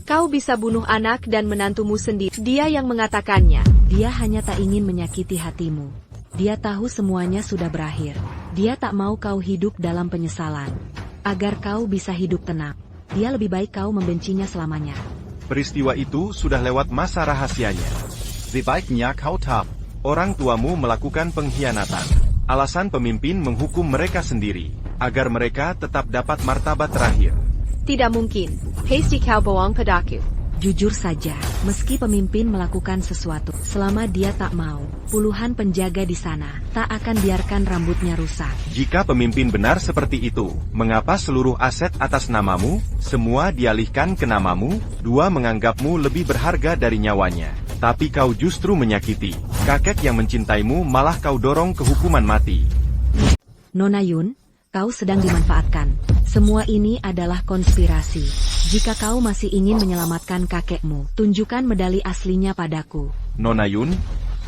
A: Kau bisa bunuh anak dan menantumu sendiri. Dia yang mengatakannya.
G: Dia hanya tak ingin menyakiti hatimu. Dia tahu semuanya sudah berakhir. Dia tak mau kau hidup dalam penyesalan. Agar kau bisa hidup tenang. Dia lebih baik kau membencinya selamanya.
F: Peristiwa itu sudah lewat masa rahasianya.
J: Sebaiknya kau tahu.
F: Orang tuamu melakukan pengkhianatan. Alasan pemimpin menghukum mereka sendiri, agar mereka tetap dapat martabat terakhir.
A: Tidak mungkin. Hasty kau bohong padaku.
G: Jujur saja, meski pemimpin melakukan sesuatu, selama dia tak mau, puluhan penjaga di sana tak akan biarkan rambutnya rusak.
F: Jika pemimpin benar seperti itu, mengapa seluruh aset atas namamu, semua dialihkan ke namamu? Dua menganggapmu lebih berharga dari nyawanya, tapi kau justru menyakiti. Kakek yang mencintaimu malah kau dorong ke hukuman mati.
G: Nona Yun, kau sedang dimanfaatkan. Semua ini adalah konspirasi. Jika kau masih ingin menyelamatkan kakekmu, tunjukkan medali aslinya padaku.
F: Nona Yun,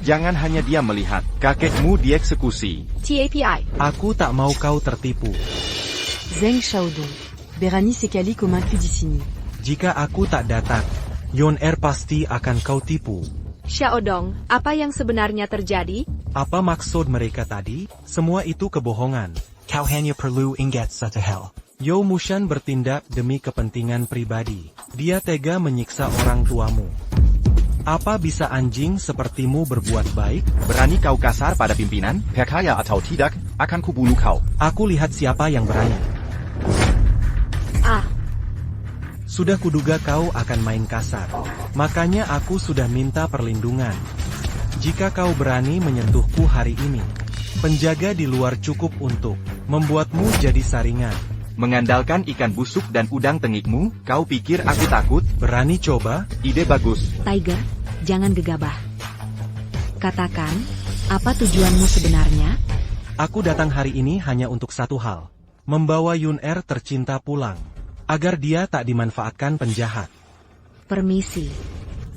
F: jangan hanya diam melihat. Kakekmu dieksekusi.
A: TAPI.
D: Aku tak mau kau tertipu.
K: Zheng Xiaodong. Bérénice et Cali convaincus di sini.
D: Jika aku tak datang, Yon pasti akan kau tipu.
A: Xiaodong, apa yang sebenarnya terjadi?
D: Apa maksud mereka tadi? Semua itu kebohongan.
L: Kau hanya perlu ingat satu hal.
D: Yo Mushan bertindak demi kepentingan pribadi. Dia tega menyiksa orang tuamu. Apa bisa anjing sepertimu berbuat baik?
J: Berani kau kasar pada pimpinan? Percaya atau tidak, akan kubunuh kau.
D: Aku lihat siapa yang berani. Sudah kuduga kau akan main kasar. Makanya aku sudah minta perlindungan. Jika kau berani menyentuhku hari ini, penjaga di luar cukup untuk membuatmu jadi saringan.
F: Mengandalkan ikan busuk dan udang tengikmu, kau pikir aku takut?
D: Berani coba?
F: Ide bagus.
G: Tiger, jangan gegabah. Katakan, apa tujuanmu sebenarnya?
D: Aku datang hari ini hanya untuk satu hal. Membawa Yun tercinta pulang. Agar dia tak dimanfaatkan penjahat.
G: Permisi.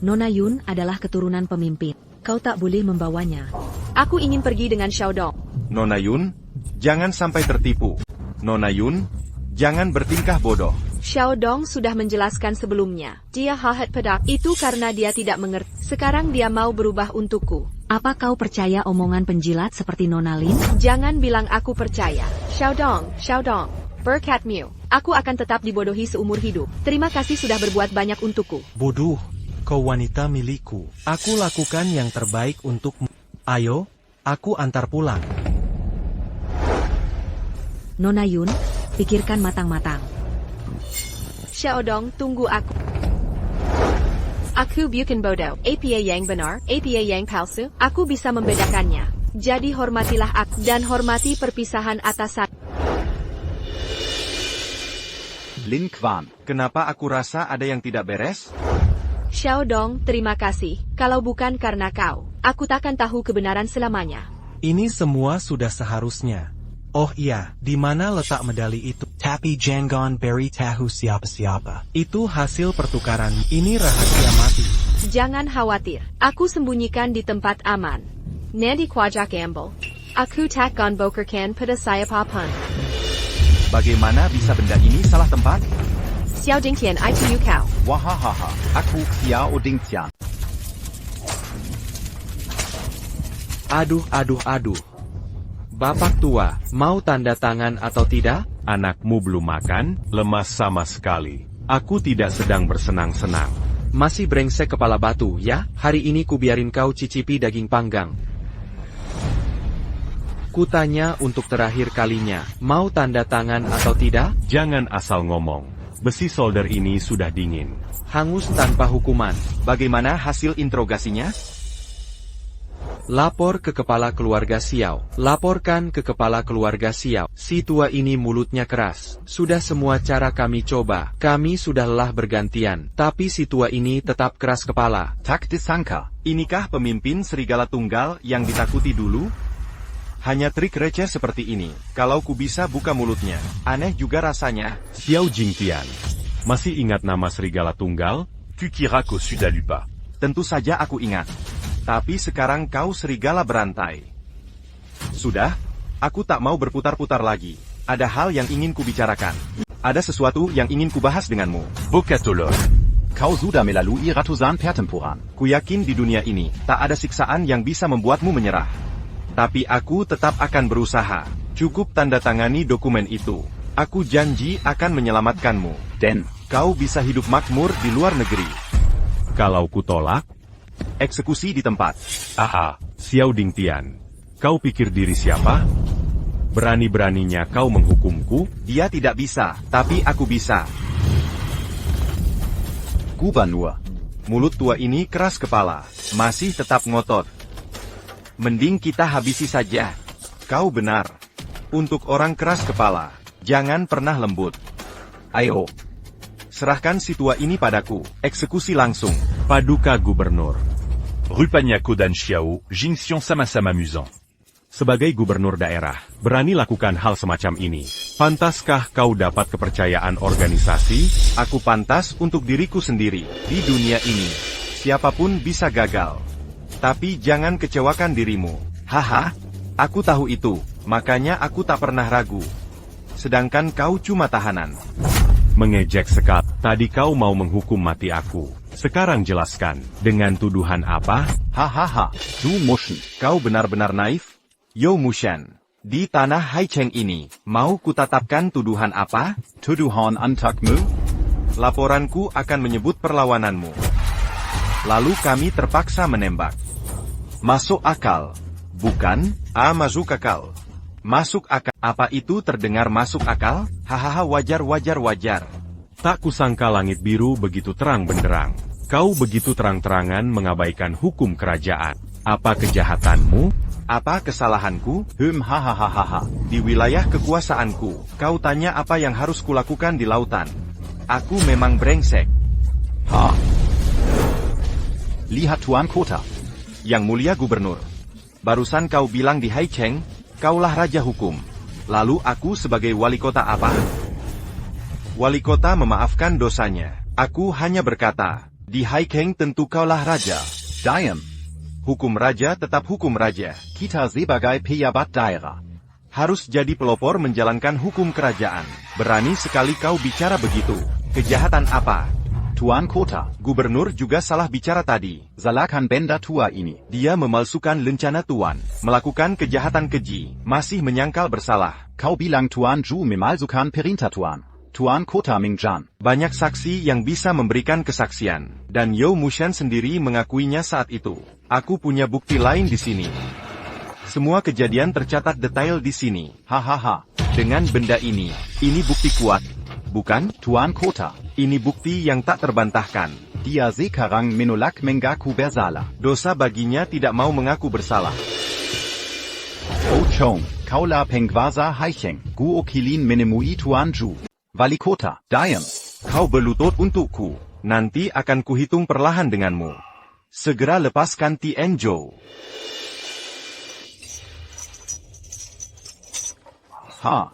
G: Nona Yun adalah keturunan pemimpin. Kau tak boleh membawanya.
A: Aku ingin pergi dengan Xiaodong.
F: Nona Yun, jangan sampai tertipu. Nona Yun, jangan bertingkah bodoh.
A: Xiaodong sudah menjelaskan sebelumnya. Dia jahat padaku. Itu karena dia tidak mengerti. Sekarang dia mau berubah untukku.
G: Apa kau percaya omongan penjilat seperti Nona Lin?
A: Jangan bilang aku percaya. Xiaodong. Berkatmu, aku akan tetap dibodohi seumur hidup. Terima kasih sudah berbuat banyak untukku.
D: Bodoh, kau wanita milikku. Aku lakukan yang terbaik untukmu. Ayo, aku antar pulang.
G: Nona Yun, pikirkan matang-matang.
A: Xiaodong, tunggu aku. Aku bukan bodoh. Apa yang benar, apa yang palsu, aku bisa membedakannya. Jadi hormatilah aku, dan hormati perpisahan atasan.
J: Lin Quan.
F: Kenapa aku rasa ada yang tidak beres?
A: Xiaodong, terima kasih. Kalau bukan karena kau, aku takkan tahu kebenaran selamanya.
D: Ini semua sudah seharusnya. Oh iya, di mana letak medali itu?
L: Tapi jangan beri tahu siapa-siapa.
D: Itu hasil pertukaran. Ini rahasia mati.
A: Jangan khawatir. Aku sembunyikan di tempat aman. Nanti Kwajak ambil. Aku takkan bokerkan pada siapapun.
J: Bagaimana bisa benda ini salah tempat?
A: Xiao Dingtian itu kau.
J: Wahahaha, aku Xiao Dingtian.
I: Aduh. Bapak tua, mau tanda tangan atau tidak?
B: Anakmu belum makan, lemas sama sekali. Aku tidak sedang bersenang-senang.
I: Masih brengsek kepala batu, ya? Hari ini kubiarin kau cicipi daging panggang. Kutanya untuk terakhir kalinya, mau tanda tangan atau tidak?
B: Jangan asal ngomong. Besi solder ini sudah dingin.
I: Hangus tanpa hukuman.
F: Bagaimana hasil interogasinya?
I: Lapor ke kepala keluarga Xiao. Laporkan ke kepala keluarga Xiao. Si tua ini mulutnya keras. Sudah semua cara kami coba. Kami sudah lelah bergantian. Tapi si tua ini tetap keras kepala.
J: Tak disangka.
F: Inikah pemimpin serigala tunggal yang ditakuti dulu? Hanya trik receh seperti ini. Kalau ku bisa buka mulutnya. Aneh juga rasanya.
B: Xiao Jingtian. Masih ingat nama serigala tunggal?
C: Tu kira qu'au Sudalupa.
F: tentu saja aku ingat. Tapi sekarang kau serigala berantai. Sudah, aku tak mau berputar-putar lagi. Ada hal yang ingin kubicarakan. Ada sesuatu yang ingin kubahas denganmu.
C: Bokatolog.
J: Kau sudah melalui ratusan pertempuran.
F: Kuyakin di dunia ini, tak ada siksaan yang bisa membuatmu menyerah. Tapi aku tetap akan berusaha. Cukup tanda tangani dokumen itu. Aku janji akan menyelamatkanmu.
J: Dan
F: kau bisa hidup makmur di luar negeri.
B: Kalau kutolak,
F: Eksekusi di tempat.
B: aha, Xiao Dingtian. Kau pikir diri siapa? Berani-beraninya kau menghukumku?
F: Dia tidak bisa, tapi aku bisa.
J: Gubernur.
F: Mulut tua ini keras kepala, masih tetap ngotot. Mending kita habisi saja. Kau benar. Untuk orang keras kepala, jangan pernah lembut.
J: Ayo.
F: Serahkan si tua ini padaku, eksekusi langsung.
B: Paduka Gubernur.
C: Rupanyako dan Xiao, Jingxiong sama-sama amusant.
B: Sebagai gubernur daerah, berani lakukan hal semacam ini. Pantaskah kau dapat kepercayaan organisasi?
F: Aku pantas untuk diriku sendiri. Di dunia ini, siapapun bisa gagal. Tapi jangan kecewakan dirimu. Haha, aku tahu itu, makanya aku tak pernah ragu. Sedangkan kau cuma tahanan.
B: Mengejek sekali. Tadi kau mau menghukum mati aku. Sekarang jelaskan, dengan tuduhan apa?
J: Hahaha, du Muschen.
F: Kau benar-benar naif? Yo Mushan, di tanah Haicheng ini, mau kutatapkan tuduhan apa?
J: Tuduhan antakmu?
F: Laporanku akan menyebut perlawananmu. Lalu kami terpaksa menembak. Masuk akal. Bukan? Masuk akal. Masuk akal. Apa itu terdengar masuk akal? Hahaha, wajar.
B: Tak kusangka langit biru begitu terang benderang. Kau begitu terang-terangan mengabaikan hukum kerajaan. Apa kejahatanmu?
F: Apa kesalahanku?
J: Hahaha.
F: Di wilayah kekuasaanku, kau tanya apa yang harus kulakukan di lautan. Aku memang brengsek.
J: Lihat Tuan Kota.
F: Yang mulia gubernur. Barusan kau bilang di Haicheng, kaulah raja hukum. Lalu aku sebagai wali kota apa? Wali kota memaafkan dosanya. Aku hanya berkata, di Haicheng tentu kaulah raja.
J: Diam.
F: Hukum raja tetap hukum raja.
J: Kita sebagai pejabat daerah
F: harus jadi pelopor menjalankan hukum kerajaan. Berani sekali kau bicara begitu. Kejahatan apa?
J: Tuan Kota.
F: Gubernur juga salah bicara tadi.
J: Salahkan benda tua ini.
F: Dia memalsukan lencana tuan. Melakukan kejahatan keji. Masih menyangkal bersalah.
J: Kau bilang Tuan Zhu memalsukan perintah Tuan. Tuan Kota Mingjan.
F: Banyak saksi yang bisa memberikan kesaksian. Dan Yo Mushan sendiri mengakuinya saat itu. Aku punya bukti lain di sini. Semua kejadian tercatat detail di sini.
J: Hahaha.
F: Dengan benda ini bukti kuat. Bukan?
J: Tuan Kota.
F: Ini bukti yang tak terbantahkan.
J: Dia sekarang menolak mengaku bersalah.
F: Dosa baginya tidak mau mengaku bersalah.
J: Oh Chong, kaulah penguasa Haicheng. Gu okilin menemui Tuan Zhu. Wali Kota, diam.
F: Kau berlutut untukku. Nanti akan kuhitung perlahan denganmu. Segera lepaskan Tien Zhou.
J: Ha.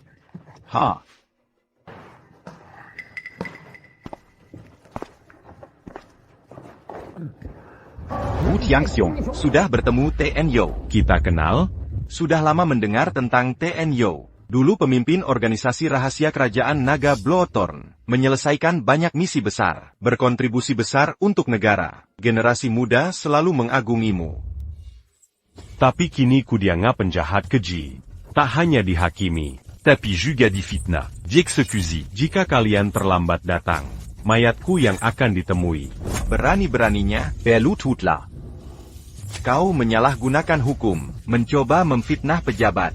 J: Wu Tiangxiong.
F: Sudah bertemu Tien Zhou.
B: Kita kenal?
F: Sudah lama mendengar tentang Tien Zhou. Dulu pemimpin organisasi rahasia kerajaan Naga Bloothorn, menyelesaikan banyak misi besar, berkontribusi besar untuk negara. Generasi muda selalu mengagungimu.
B: Tapi kini ku dianggap penjahat keji. Tak hanya dihakimi,
C: tapi juga difitnah, dieksekusi.
B: Jika kalian terlambat datang, mayatku yang akan ditemui.
F: Berani-beraninya,
J: berlututlah.
F: Kau menyalahgunakan hukum, mencoba memfitnah pejabat.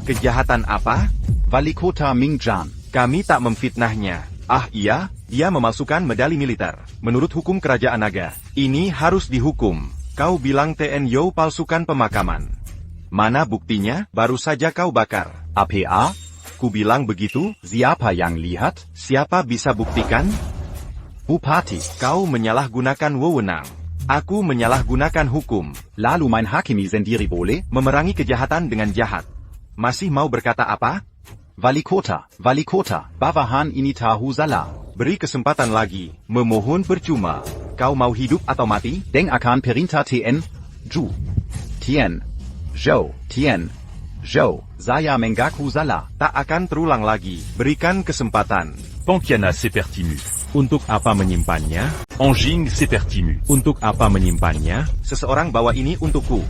F: Kejahatan apa?
J: Wali Kota Mingjan.
F: Kami tak memfitnahnya. Iya, dia memalsukan medali militer. Menurut hukum kerajaan naga, ini harus dihukum. Kau bilang Tien Zhou palsukan pemakaman. Mana buktinya? Baru saja kau bakar.
J: APA?
F: Ku bilang begitu?
J: Siapa yang lihat?
F: Siapa bisa buktikan?
J: Bupati.
F: Kau menyalahgunakan wewenang. Aku menyalahgunakan hukum.
J: Lalu main hakimi sendiri boleh?
F: Memerangi kejahatan dengan jahat. Masih mau berkata apa?
J: Wali Kota, bawahan ini tahu salah.
F: Beri kesempatan lagi, memohon percuma. Kau mau hidup atau mati?
J: Deng akan perintah Tien, Ju. Tien. Zhou. Tien. Zhou. Saya mengaku salah.
F: Tak akan terulang lagi. Berikan kesempatan.
C: Pankiana Sepertimu.
B: Untuk apa menyimpannya?
C: Anjing Sepertimu.
B: Untuk apa menyimpannya?
F: Seseorang bawa ini untukku.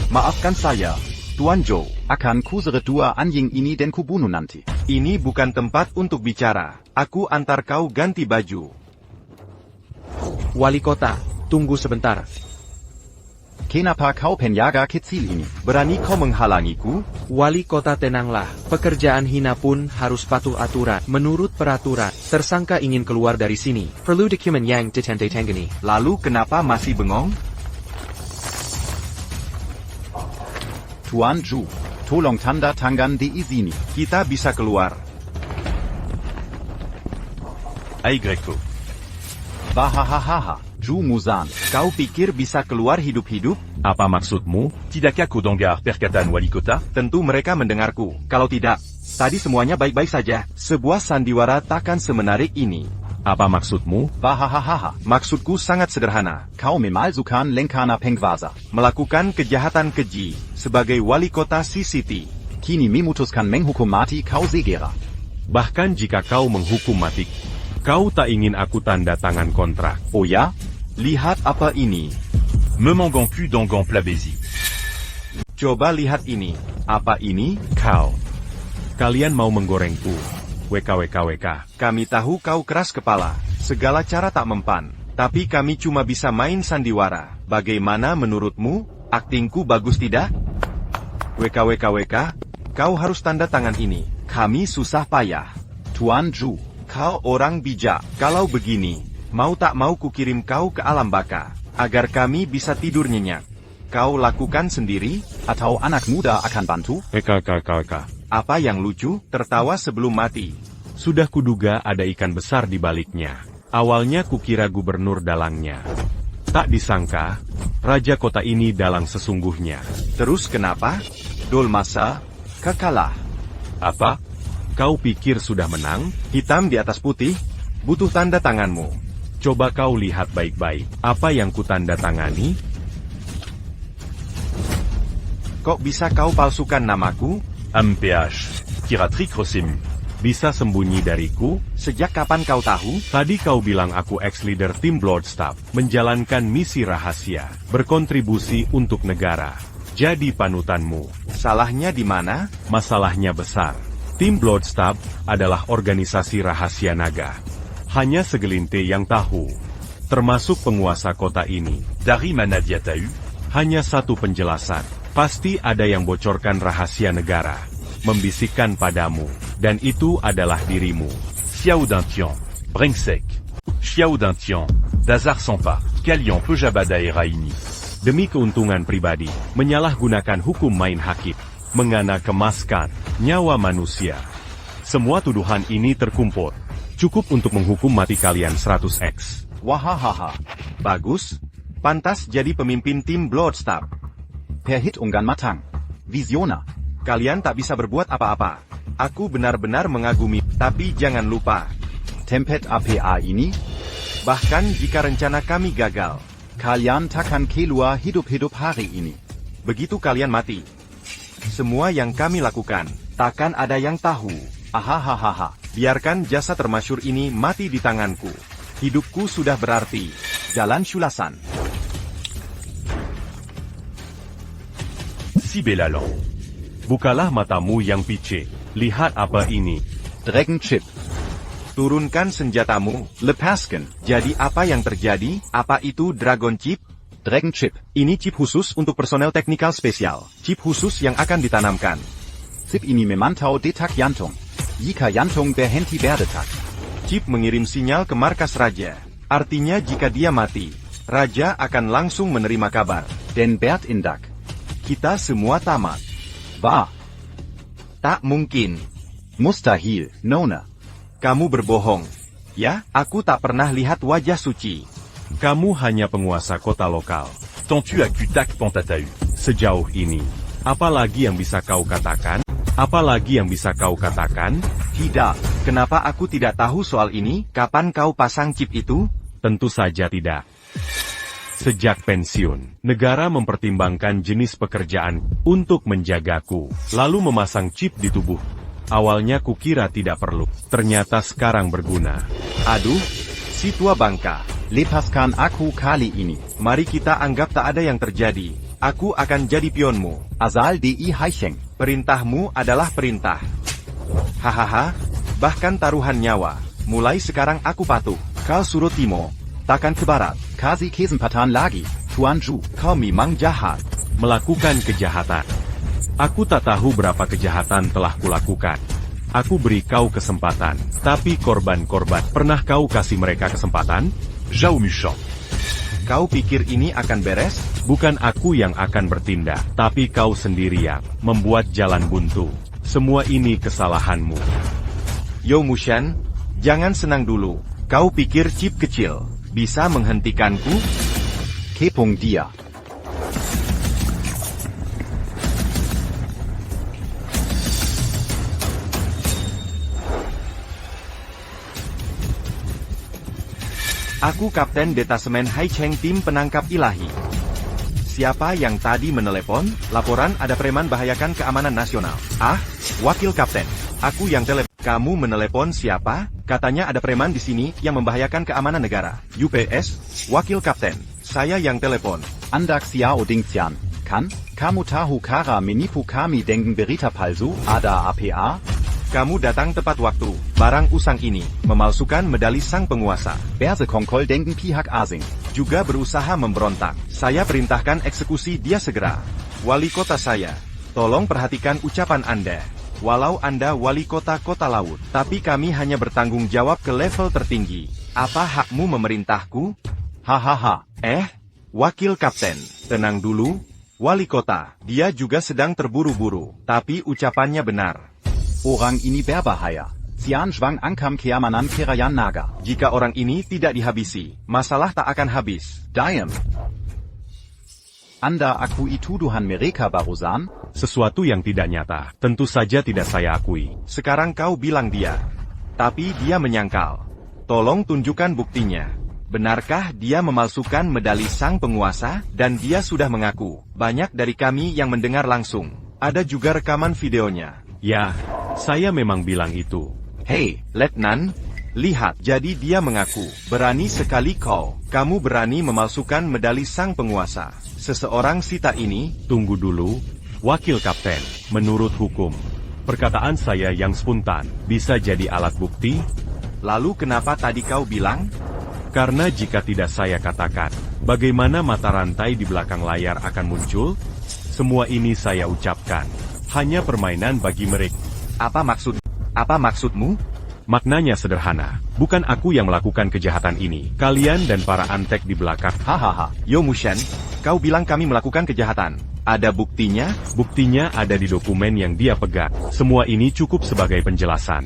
F: Maafkan saya, Tuan Zhou.
J: Akan kusere dua anjing ini dan kubunuh nanti.
F: Ini bukan tempat untuk bicara. Aku antar kau ganti baju.
I: Wali kota, tunggu sebentar.
J: Kenapa kau penjaga kecil ini?
F: Berani kau menghalangiku?
I: Wali kota tenanglah, pekerjaan hina pun harus patuh aturan. Menurut peraturan, tersangka ingin keluar dari sini. Perlu dokumen yang ditanda-tangani.
F: Lalu kenapa masih bengong?
J: Tuan Zhu, tolong tanda tangan di sini.
F: Kita bisa keluar.
C: Ai Greco.
J: Bahahaha, Zhu Muzan.
F: Kau pikir bisa keluar hidup-hidup?
B: Apa maksudmu?
C: Tidakkah Kodongar perkataan wali kota?
F: Tentu mereka mendengarku. Kalau tidak, tadi semuanya baik-baik saja. Sebuah sandiwara takkan semenarik ini.
B: Apa maksudmu?
J: Bahahaha,
F: Maksudku sangat sederhana.
J: kau memalsukan Lenkana Pengwaza.
F: Melakukan kejahatan keji sebagai wali kota City.
J: Kini memutuskan menghukum mati kau segera.
B: Bahkan jika kau menghukum mati, kau tak ingin aku tanda tangan kontrak.
J: Oh ya?
F: Lihat apa ini.
C: Me manganku dongan plabezi.
F: Coba lihat ini. Apa ini?
B: Kalian mau menggorengku. WKWKWK.
F: Kami tahu kau keras kepala. Segala cara tak mempan. Tapi kami cuma bisa main sandiwara. Bagaimana menurutmu? Aktingku bagus tidak? WKWKWK. Kau harus tanda tangan ini. Kami susah payah.
J: Tuan Zhu,
F: Kau orang bijak. Kalau begini, mau tak mau kukirim kau ke alam baka. Agar kami bisa tidur nyenyak. Kau lakukan sendiri?
J: atau anak muda akan bantu?
B: WKWKWK.
F: Apa yang lucu? Tertawa sebelum mati.
B: Sudah kuduga ada ikan besar di baliknya. Awalnya kukira gubernur dalangnya. Tak disangka, raja kota ini dalang sesungguhnya.
F: Terus kenapa? Dolmasa, kekalah.
C: Apa?
B: Kau pikir sudah menang?
F: Hitam di atas putih, butuh tanda tanganmu.
B: Coba kau lihat baik-baik. Apa yang kutanda tangani?
F: Kok bisa kau palsukan namaku?
C: MPH. Kiratrik Rosemu.
B: Bisa sembunyi dariku?
F: Sejak kapan kau tahu?
B: Tadi kau bilang aku ex-leader tim Bloodstaff, menjalankan misi rahasia, berkontribusi untuk negara. Jadi panutanmu.
F: Salahnya di mana?
B: Masalahnya besar. Tim Bloodstaff adalah organisasi rahasia naga. Hanya segelintir yang tahu, termasuk penguasa kota ini.
C: Dari mana dia tahu?
B: Hanya satu penjelasan. Pasti ada yang bocorkan rahasia negara, membisikkan padamu, dan itu adalah dirimu.
C: Xiao Dantian. Bringsek. Xiao Dantian. Dazar Sampa. Kalian Pejaba daerah ini.
B: Demi keuntungan pribadi, menyalahgunakan hukum main hakim, mengana kemaskan nyawa manusia. Semua tuduhan ini terkumpul. Cukup untuk menghukum mati kalian 100x.
J: Wahahaha.
F: Bagus. Pantas jadi pemimpin tim Bloodstaff.
J: Perhitungan matang. Visiona.
F: Kalian tak bisa berbuat apa-apa. Aku benar-benar mengagumi, tapi jangan lupa.
J: Tempet APA ini,
F: Bahkan jika rencana kami gagal,
J: kalian takkan keluar hidup-hidup hari ini.
F: begitu kalian mati, semua yang kami lakukan, takkan ada yang tahu.
J: Ahahaha.
F: Biarkan jasa termasyur ini mati di tanganku. Hidupku sudah berarti. Jalan Shulasan.
C: Si Belalan.
B: Bukalah matamu yang picik. Lihat apa ini.
J: Dragon Chip.
F: Turunkan senjatamu.
J: Lepaskan.
F: Jadi apa yang terjadi? Apa itu Dragon Chip?
J: Dragon Chip.
F: Ini chip khusus untuk personel teknikal spesial. Chip khusus yang akan ditanamkan.
J: Chip ini memantau detak jantung. Jika jantung berhenti berdetak,
F: Chip mengirim sinyal ke markas raja. Artinya jika dia mati, raja akan langsung menerima kabar.
J: dan berindak.
F: Kita semua tamat.
J: Wahr.
F: Tak mungkin.
J: Mustahil. Nona.
F: Kamu berbohong. Ya, aku tak pernah lihat wajah suci.
B: Kamu hanya penguasa kota lokal.
C: Tentu aku tak Pantatau.
B: Sejauh ini, apa lagi yang bisa kau katakan? Apa lagi yang bisa kau katakan?
F: Tidak. Kenapa aku tidak tahu soal ini? Kapan kau pasang chip itu?
B: Tentu saja tidak. Sejak pensiun, negara mempertimbangkan jenis pekerjaan untuk menjagaku, lalu memasang chip di tubuh. Awalnya kukira tidak perlu, ternyata sekarang berguna.
F: Aduh, si tua bangka.
J: Lepaskan aku kali ini.
F: Mari kita anggap tak ada yang terjadi. Aku akan jadi pionmu.
J: Asal di Haicheng.
F: Perintahmu adalah perintah. Hahaha, bahkan taruhan nyawa. Mulai sekarang aku patuh. Kau suruh Timo, takkan ke barat.
J: Kasi kesempatan lagi, Tuan Zhu.
F: Kau memang jahat.
B: Melakukan kejahatan. Aku tak tahu berapa kejahatan telah kulakukan. Aku beri kau kesempatan, tapi korban-korban, pernah kau kasih mereka kesempatan?
C: Zhao Mushang.
F: Kau pikir ini akan beres?
B: Bukan aku yang akan bertindak, tapi kau sendiri yang membuat jalan buntu. Semua ini kesalahanmu.
F: Yo Mushan, jangan senang dulu. Kau pikir chip kecil bisa menghentikanku?
J: Kepung dia.
F: Aku Kapten Detasemen Haicheng Tim Penangkap Ilahi. Siapa yang tadi menelepon? Laporan ada preman bahayakan keamanan nasional. Ah, Wakil Kapten. Aku yang telepon. Kamu menelepon siapa? Katanya ada preman di sini yang membahayakan keamanan negara. UPS, Wakil Kapten. Saya yang telepon.
J: Andak Xiao Dingxian. Kan? Kamu tahu cara menipu kami dengan berita palsu? Ada APA?
F: Kamu datang tepat waktu. Barang usang ini memalsukan medali sang penguasa.
J: Bersekongkol dengan pihak asing.
F: Juga berusaha memberontak. Saya perintahkan eksekusi dia segera. Wali kota saya, tolong perhatikan ucapan Anda. Walau Anda wali kota kota laut, tapi kami hanya bertanggung jawab ke level tertinggi. Apa hakmu memerintahku?
J: Hahaha.
F: Wakil Kapten, tenang dulu. Wali kota, dia juga sedang terburu-buru, tapi ucapannya benar.
J: Orang ini berbahaya. Xian Zhuang angkam keamanan Kerajaan Naga.
F: Jika orang ini tidak dihabisi, masalah tak akan habis.
J: Diam. Anda akui tuduhan mereka barusan?
B: Sesuatu yang tidak nyata, tentu saja tidak saya akui.
F: Sekarang kau bilang dia. Tapi dia menyangkal. Tolong tunjukkan buktinya. Benarkah dia memalsukan medali sang penguasa? Dan dia sudah mengaku. Banyak dari kami yang mendengar langsung. Ada juga rekaman videonya.
B: Ya, saya memang bilang itu.
F: Hei, Letnan, lihat. Jadi dia mengaku. Berani sekali kau. Kamu berani memalsukan medali sang penguasa. Seseorang sita ini.
B: Tunggu dulu, Wakil Kapten. Menurut hukum, perkataan saya yang spontan bisa jadi alat bukti.
F: Lalu kenapa tadi kau bilang?
B: Karena jika tidak saya katakan, bagaimana mata rantai di belakang layar akan muncul? Semua ini saya ucapkan. Hanya permainan bagi mereka.
F: Apa maksudmu?
B: Maknanya sederhana. Bukan aku yang melakukan kejahatan ini. Kalian dan para antek di belakang.
F: Hahaha. Yo Mushan, kau bilang kami melakukan kejahatan. Ada buktinya?
B: Buktinya ada di dokumen yang dia pegang. Semua ini cukup sebagai penjelasan.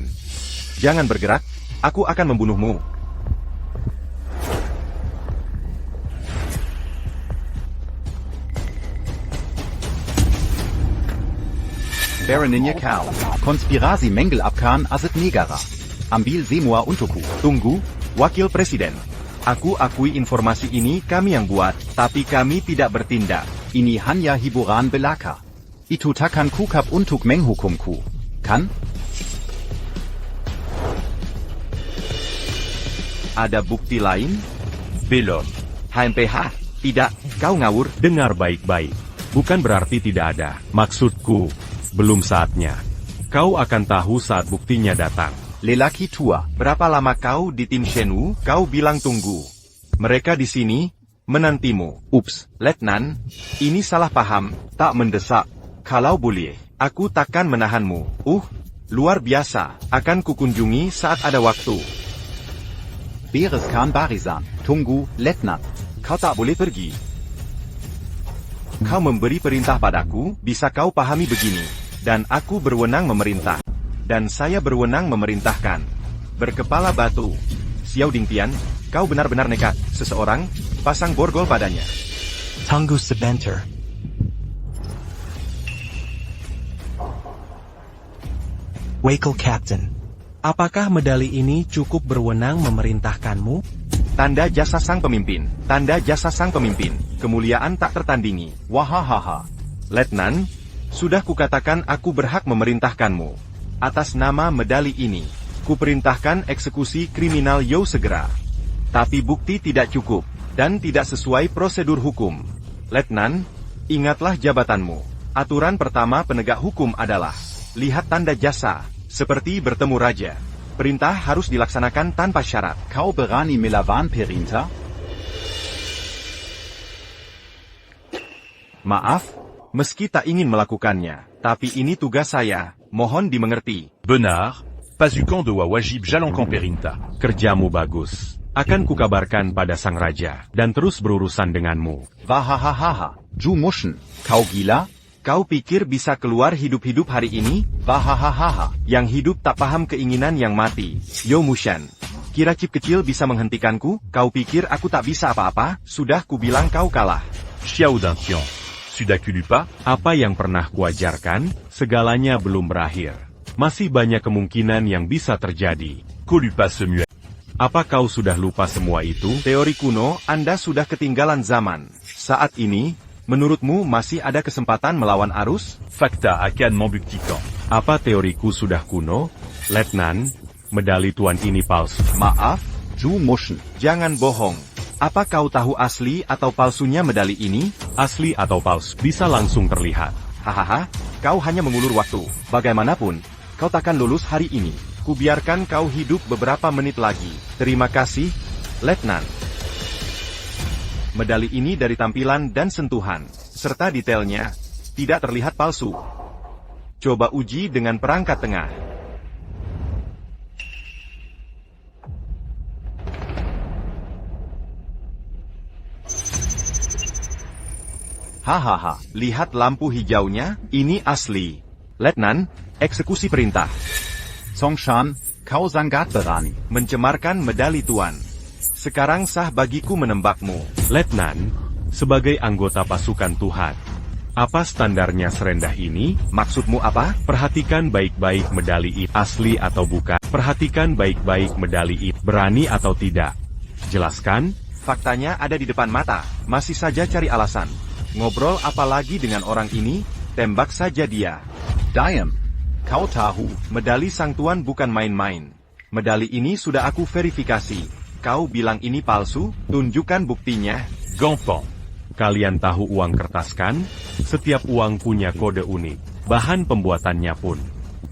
F: Jangan bergerak. Aku akan membunuhmu.
J: Baroninja Kau. Konspirasi Mengelabkan Aset Negara. Ambil semua untukku.
F: Tunggu, Wakil Presiden. Aku akui informasi ini kami yang buat, tapi kami tidak bertindak.
J: Ini hanya hiburan belaka. Itu takkan kukap untuk menghukumku. Kan?
F: Ada bukti lain?
B: Belum.
F: HMPH, tidak, kau ngawur.
B: Dengar baik-baik. Bukan berarti tidak ada. Maksudku, belum saatnya. Kau akan tahu saat buktinya datang.
J: Lelaki tua.
F: Berapa lama kau di tim Shenwu? Kau bilang tunggu. Mereka di sini, menantimu.
J: Ups,
F: Letnan, ini salah paham, tak mendesak. Kalau boleh, aku takkan menahanmu. Luar biasa, akan kukunjungi saat ada waktu.
J: Bereskan barisan. Tunggu, Letnan.
F: Kau tak boleh pergi. Kau memberi perintah padaku, bisa kau pahami begini. Dan aku berwenang memerintah. Dan saya berwenang memerintahkan. Berkepala batu. Xiao Dingtian, kau benar-benar nekat. Seseorang, pasang borgol padanya.
L: Tunggu sebentar. Wakil Captain.
D: Apakah medali ini cukup berwenang memerintahkanmu?
F: Tanda jasa sang pemimpin. Tanda jasa sang pemimpin. Kemuliaan tak tertandingi.
J: Wahahaha.
F: Letnan, sudah kukatakan aku berhak memerintahkanmu. Atas nama medali ini, kuperintahkan eksekusi kriminal Yo segera. Tapi bukti tidak cukup, dan tidak sesuai prosedur hukum. Letnan, ingatlah jabatanmu. Aturan pertama penegak hukum adalah, lihat tanda jasa, seperti bertemu raja. Perintah harus dilaksanakan tanpa syarat.
J: Kau berani melawan perintah?
F: Maaf, meski tak ingin melakukannya, tapi ini tugas saya, mohon dimengerti.
C: Benar, pas eu camp de wajib jalankan perintah.
B: Kerjamu bagus. Akan kukabarkan pada sang raja, dan terus berurusan denganmu.
J: Wahahaha. Ju muschen. Kau gila?
F: Kau pikir bisa keluar hidup-hidup hari ini?
J: Wahahaha.
F: Yang hidup tak paham keinginan yang mati. Yo Mushan. Kira chip kecil bisa menghentikanku? Kau pikir aku tak bisa apa-apa? Sudah kubilang kau kalah.
C: Xiao Dantian. Sudakulu pas?
B: Apa yang pernah kuajarkan, segalanya belum berakhir. Masih banyak kemungkinan yang bisa terjadi.
C: Kolu pas semuet.
B: Apa kau sudah lupa semua itu?
F: Teori kuno, Anda sudah ketinggalan zaman. Saat ini, menurutmu masih ada kesempatan melawan arus?
C: Fakta akan membuktikan.
B: Apa teoriku sudah kuno? Letnan, medali tuan ini palsu.
F: Maaf,
J: Ju muschen.
F: jangan bohong. Apa kau tahu asli atau palsunya medali ini?
B: Asli atau palsu, bisa langsung terlihat.
F: Hahaha, kau hanya mengulur waktu. Bagaimanapun, kau takkan lulus hari ini. Kubiarkan kau hidup beberapa menit lagi. Terima kasih, Letnan. Medali ini dari tampilan dan sentuhan, serta detailnya, tidak terlihat palsu. Coba uji dengan perangkat tengah.
J: Hahaha.
F: Lihat lampu hijaunya, ini asli. Letnan, eksekusi perintah.
J: Songshan, kau sangat berani.
F: Mencemarkan medali tuan. Sekarang sah bagiku menembakmu.
B: Letnan, sebagai anggota pasukan Tuhan, apa standarnya serendah ini?
F: Maksudmu apa?
B: Perhatikan baik-baik medali itu asli atau bukan. Perhatikan baik-baik medali itu berani atau tidak. Jelaskan.
F: Faktanya ada di depan mata. Masih saja cari alasan. Ngobrol apa lagi dengan orang ini? Tembak saja dia.
J: Diam. Kau tahu.
F: Medali sang tuan bukan main-main. Medali ini sudah aku verifikasi. Kau bilang ini palsu? Tunjukkan buktinya.
C: Gampang.
B: Kalian tahu uang kertas kan? Setiap uang punya kode unik. Bahan pembuatannya pun.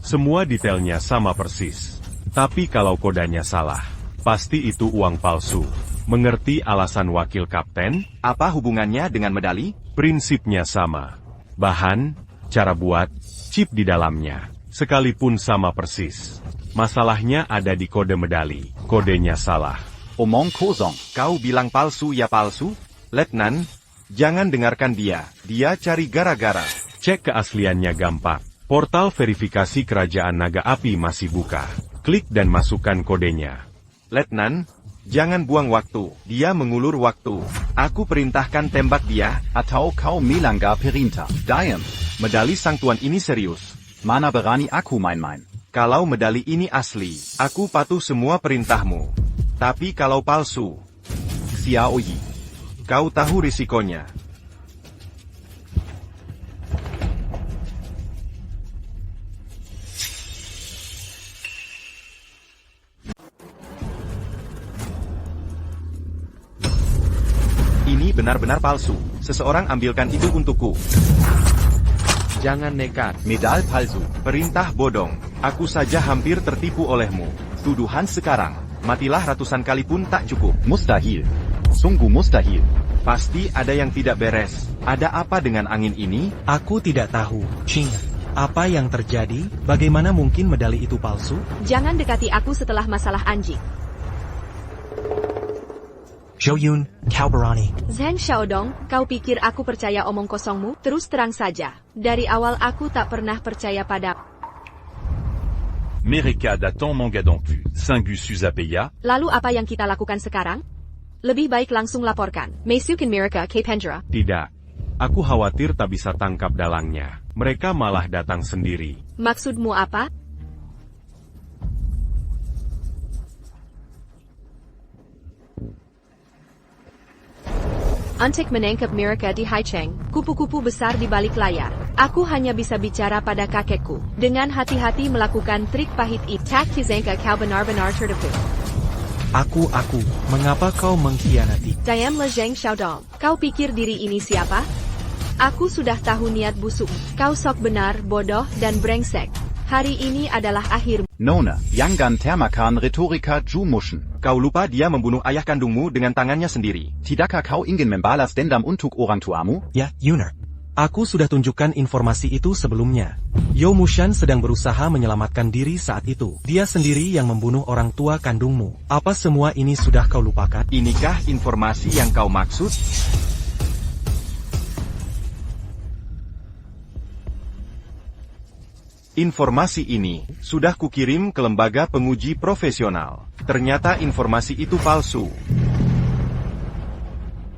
B: Semua detailnya sama persis. Tapi kalau kodenya salah, pasti itu uang palsu. Mengerti alasan wakil kapten?
F: Apa hubungannya dengan medali?
B: Prinsipnya sama. Bahan, cara buat, chip di dalamnya. Sekalipun sama persis. Masalahnya ada di kode medali. Kodenya salah.
J: Omong kosong.
F: Kau bilang palsu ya palsu? Letnan, jangan dengarkan dia. Dia cari gara-gara.
B: Cek keasliannya gampang. Portal verifikasi Kerajaan Naga Api masih buka. Klik dan masukkan kodenya.
F: Letnan, jangan buang waktu. Dia mengulur waktu. Aku perintahkan tembak dia.
J: Atau kau melanggar perintah. Diam.
F: Medali sang tuan ini serius.
J: Mana berani aku main-main.
F: Kalau medali ini asli, aku patuh semua perintahmu. Tapi kalau palsu,
J: Xiao Yi.
F: kau tahu risikonya. Ini benar-benar palsu. Seseorang ambilkan itu untukku.
I: Jangan nekat.
J: Medal palsu.
F: Perintah bodong. Aku saja hampir tertipu olehmu. Tuduhan sekarang. Matilah ratusan kali pun tak cukup.
J: Mustahil. Sungguh mustahil.
F: Pasti ada yang tidak beres. Ada apa dengan angin ini?
D: Aku tidak tahu, Ching. Apa yang terjadi? Bagaimana mungkin medali itu palsu?
A: Jangan dekati aku setelah masalah anjing.
L: Zhou-Yun, kau berani.
A: Zheng Xiaodong, kau pikir aku percaya omong kosongmu? Terus terang saja, dari awal aku tak pernah percaya pada.
C: Mereka datang mengadampu. Singu Suzapeya.
A: Lalu apa yang kita lakukan sekarang? Lebih baik langsung laporkan. Meisukin Mirika K. Pendra.
B: Tidak. Aku khawatir tak bisa tangkap dalangnya. Mereka malah datang sendiri.
A: Maksudmu apa? Untuk menangkap mereka di Haicheng, kupu-kupu besar di balik layar. Aku hanya bisa bicara pada kakekku. Dengan hati-hati melakukan trik pahit itu. Tak kizangka kau benar-benar tertipu.
D: Aku, mengapa kau mengkhianati?
A: Diam le Zhang Xiaodong. Kau pikir diri ini siapa? Aku sudah tahu niat busuk. Kau sok benar, bodoh, dan brengsek. Hari ini adalah akhir.
J: Nona, Yangan Thermakan Rhetorika Ju Muschen.
F: Kau lupa dia membunuh ayah kandungmu dengan tangannya sendiri.
J: Tidakkah kau ingin membalas dendam untuk orang tuamu?
D: Ya, Yuner. Aku sudah tunjukkan informasi itu sebelumnya. Yo Mushan sedang berusaha menyelamatkan diri saat itu. Dia sendiri yang membunuh orang tua kandungmu. Apa semua ini sudah kau lupakan?
F: Inikah informasi yang kau maksud? Informasi ini sudah kukirim ke lembaga penguji profesional. Ternyata informasi itu palsu.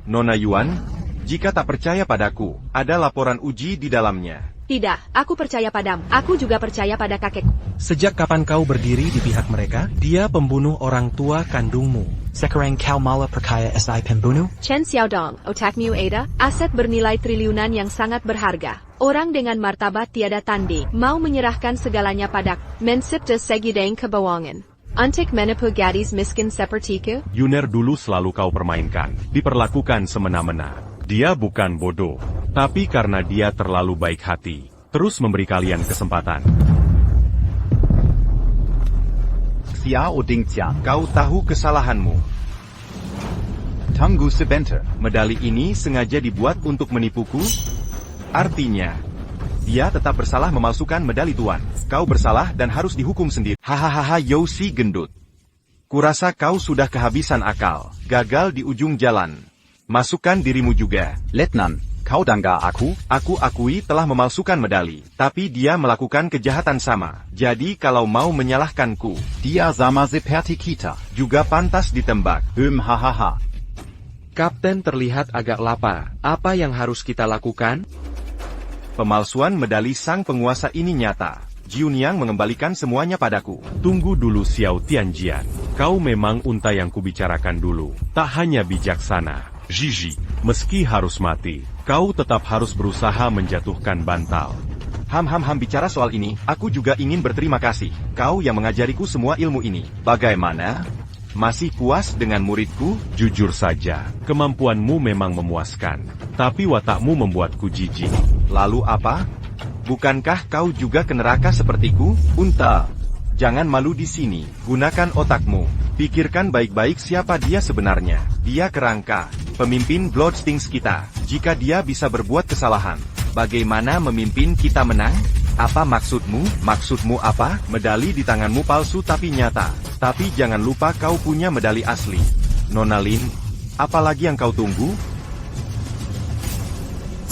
F: Nona Yuan, jika tak percaya padaku, ada laporan uji di dalamnya.
A: Tidak, aku percaya padamu. Aku juga percaya pada kakekku.
D: Sejak kapan kau berdiri di pihak mereka? Dia pembunuh orang tua kandungmu.
L: Sekarang kau malah percaya SI pembunuh?
A: Chen Xiaodong, otakmu ada, aset bernilai triliunan yang sangat berharga. Orang dengan martabat tiada tanding, mau menyerahkan segalanya padaku. Mencipta segidang kebohongan. Untuk menipu gadis miskin sepertiku?
B: Yuner dulu selalu kau permainkan, diperlakukan semena-mena. Dia bukan bodoh, tapi karena dia terlalu baik hati, terus memberi kalian kesempatan.
J: Xiao Dingtian.
F: Kau tahu kesalahanmu.
J: Tunggu sebentar.
F: Medali ini sengaja dibuat untuk menipuku? Artinya, dia tetap bersalah memalsukan medali tuan. Kau bersalah dan harus dihukum sendiri. Hahaha Yoshi gendut. Kurasa kau sudah kehabisan akal. Gagal di ujung jalan. Masukkan dirimu juga.
J: Letnan, kau dangga aku?
F: Aku akui telah memalsukan medali, tapi dia melakukan kejahatan sama. Jadi kalau mau menyalahkanku,
J: Dia sama seperti kita.
F: juga pantas ditembak.
J: Hahaha.
I: Kapten terlihat agak lapar. Apa yang harus kita lakukan?
F: Pemalsuan medali sang penguasa ini nyata. Jiunyang mengembalikan semuanya padaku.
B: Tunggu dulu Xiao Tianjian. Kau memang unta yang kubicarakan dulu. Tak hanya bijaksana. Gigi, meski harus mati, kau tetap harus berusaha menjatuhkan bantal.
F: Bicara soal ini, aku juga ingin berterima kasih. Kau yang mengajariku semua ilmu ini. Bagaimana? Masih puas dengan muridku?
B: Jujur saja, kemampuanmu memang memuaskan, tapi watakmu membuatku jijik.
F: Lalu apa? Bukankah kau juga ke neraka sepertiku? Unta, jangan malu di sini. Gunakan otakmu. Pikirkan baik-baik siapa dia sebenarnya. Dia kerangka, pemimpin Bloodstings kita. Jika dia bisa berbuat kesalahan, bagaimana memimpin kita menang? Apa maksudmu? Maksudmu apa? Medali di tanganmu palsu tapi nyata. Tapi jangan lupa kau punya medali asli. Nona Lin, apa lagi yang kau tunggu?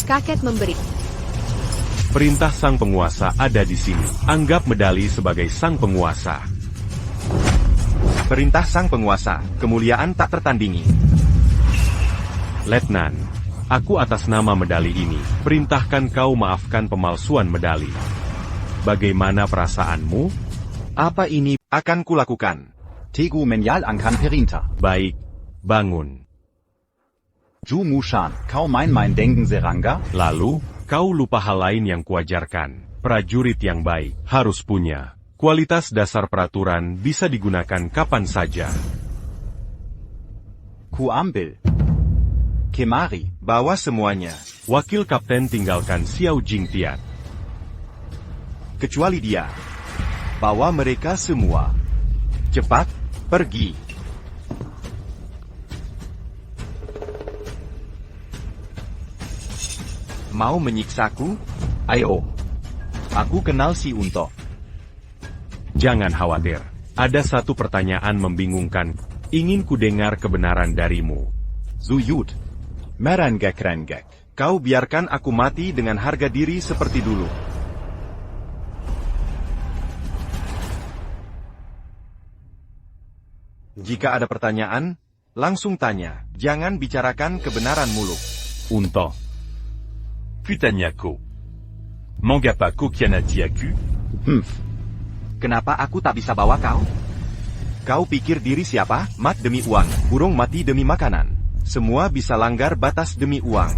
A: Kakek memberi.
B: Perintah sang penguasa ada di sini. Anggap medali sebagai sang penguasa.
F: Perintah sang penguasa, kemuliaan tak tertandingi.
B: Letnan, aku atas nama medali ini, perintahkan kau maafkan pemalsuan medali. Bagaimana perasaanmu?
I: Apa ini?
F: Akan kulakukan.
J: Tegu menjalankan perintah.
B: Baik, bangun.
J: Ju Mushan, kau main-main dengen serangga?
B: Lalu, kau lupa hal lain yang kuajarkan. Prajurit yang baik harus punya kualitas dasar peraturan bisa digunakan kapan saja.
J: Ku ambil. Kemari.
F: Bawa semuanya.
B: Wakil kapten tinggalkan Xiao Jingtian.
F: Kecuali dia. Bawa mereka semua. Cepat, pergi. Mau menyiksaku? Ayo. Aku kenal si Unto.
B: Jangan khawatir. Ada satu pertanyaan membingungkan. Ingin ku dengar kebenaran darimu.
F: Zuyut.
J: Merenggek-renggek.
F: Kau biarkan aku mati dengan harga diri seperti dulu. Jika ada pertanyaan, langsung tanya. Jangan bicarakan kebenaran muluk.
B: Unto.
C: Putanyako. Mangapa Kianatiaku?
F: Kenapa aku tak bisa bawa kau? Kau pikir diri siapa? Mat demi uang, burung mati demi makanan. Semua bisa langgar batas demi uang.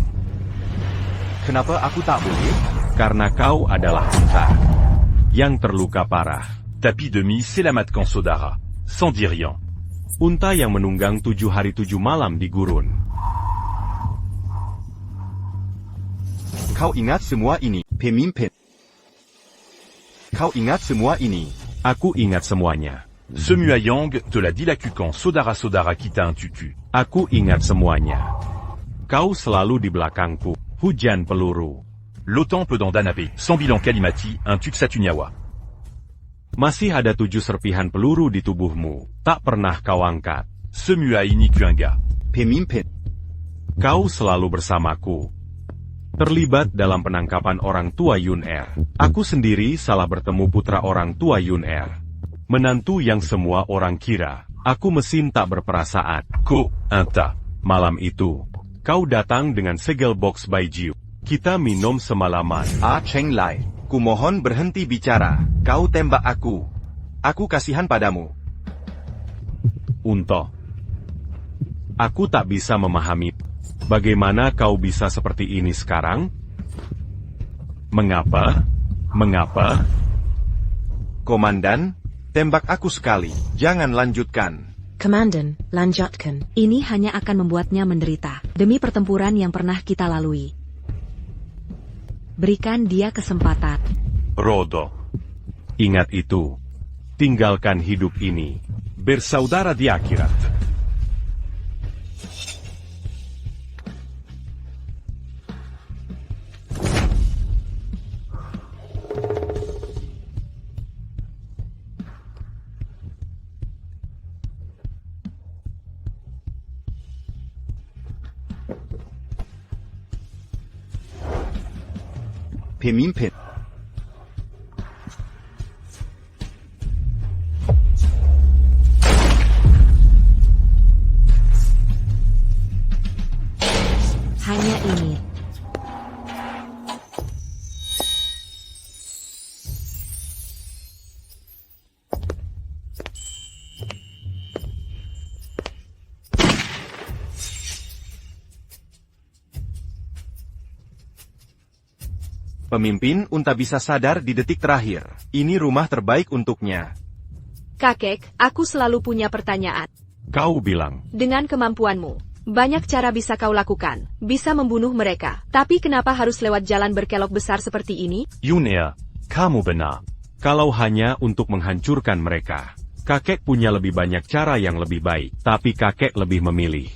F: Kenapa aku tak boleh?
B: Karena kau adalah unta yang terluka parah.
C: Tapis de mie, c'est la matkan Sodara. Sans dire rien.
B: Unta yang menunggang 7 hari 7 malam di gurun.
F: Kau ingat semua ini?
J: Pemimpin.
F: Kau ingat semua ini?
B: Aku ingat semuanya.
C: Ce Muayang te l'a dit la Kukan Sodara Sodara kita un tutu.
B: Aku ingat semuanya. Kau selalu di belakangku. Hujan peluru.
C: L'OTAN peut dans Danape, sans bilan Kalimati, un Tuksatuniawa.
B: Masih ada 7 serpihan peluru di tubuhmu. Tak pernah kau angkat.
C: Ce Muaini Kuanga.
J: Pemimpin.
B: Kau selalu bersamaku. Terlibat dalam penangkapan orang tua Yun Er. Aku sendiri salah bertemu putra orang tua Yun Er. Menantu yang semua orang kira. Aku mesin tak berperasaan.
C: Ko, Inta.
B: Malam itu, kau datang dengan segel box Baijiu. Kita minum semalaman.
F: Cheng Lai, kumohon berhenti bicara. Kau tembak aku. Aku kasihan padamu.
B: Unto. Aku tak bisa memahami. Bagaimana kau bisa seperti ini sekarang? Mengapa? Mengapa?
F: Komandan, tembak aku sekali. Jangan lanjutkan.
G: Komandan, lanjutkan. Ini hanya akan membuatnya menderita. Demi pertempuran yang pernah kita lalui. Berikan dia kesempatan.
C: Rodo.
B: Ingat itu. Tinggalkan hidup ini. Bersaudara di akhirat.
J: Pemimpin.
G: Hanya ini.
F: Pemimpin unta bisa sadar di detik terakhir. Ini rumah terbaik untuknya.
A: Kakek, aku selalu punya pertanyaan.
B: Kau bilang.
A: Dengan kemampuanmu, banyak cara bisa kau lakukan. Bisa membunuh mereka. Tapi kenapa harus lewat jalan berkelok besar seperti ini?
B: Yun Er, kamu benar. Kalau hanya untuk menghancurkan mereka. Kakek punya lebih banyak cara yang lebih baik. Tapi kakek lebih memilih.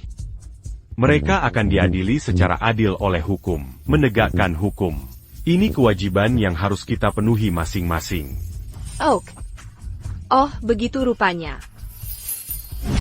B: Mereka akan diadili secara adil oleh hukum. Menegakkan hukum. Ini kewajiban yang harus kita penuhi masing-masing.
A: Oh, begitu rupanya.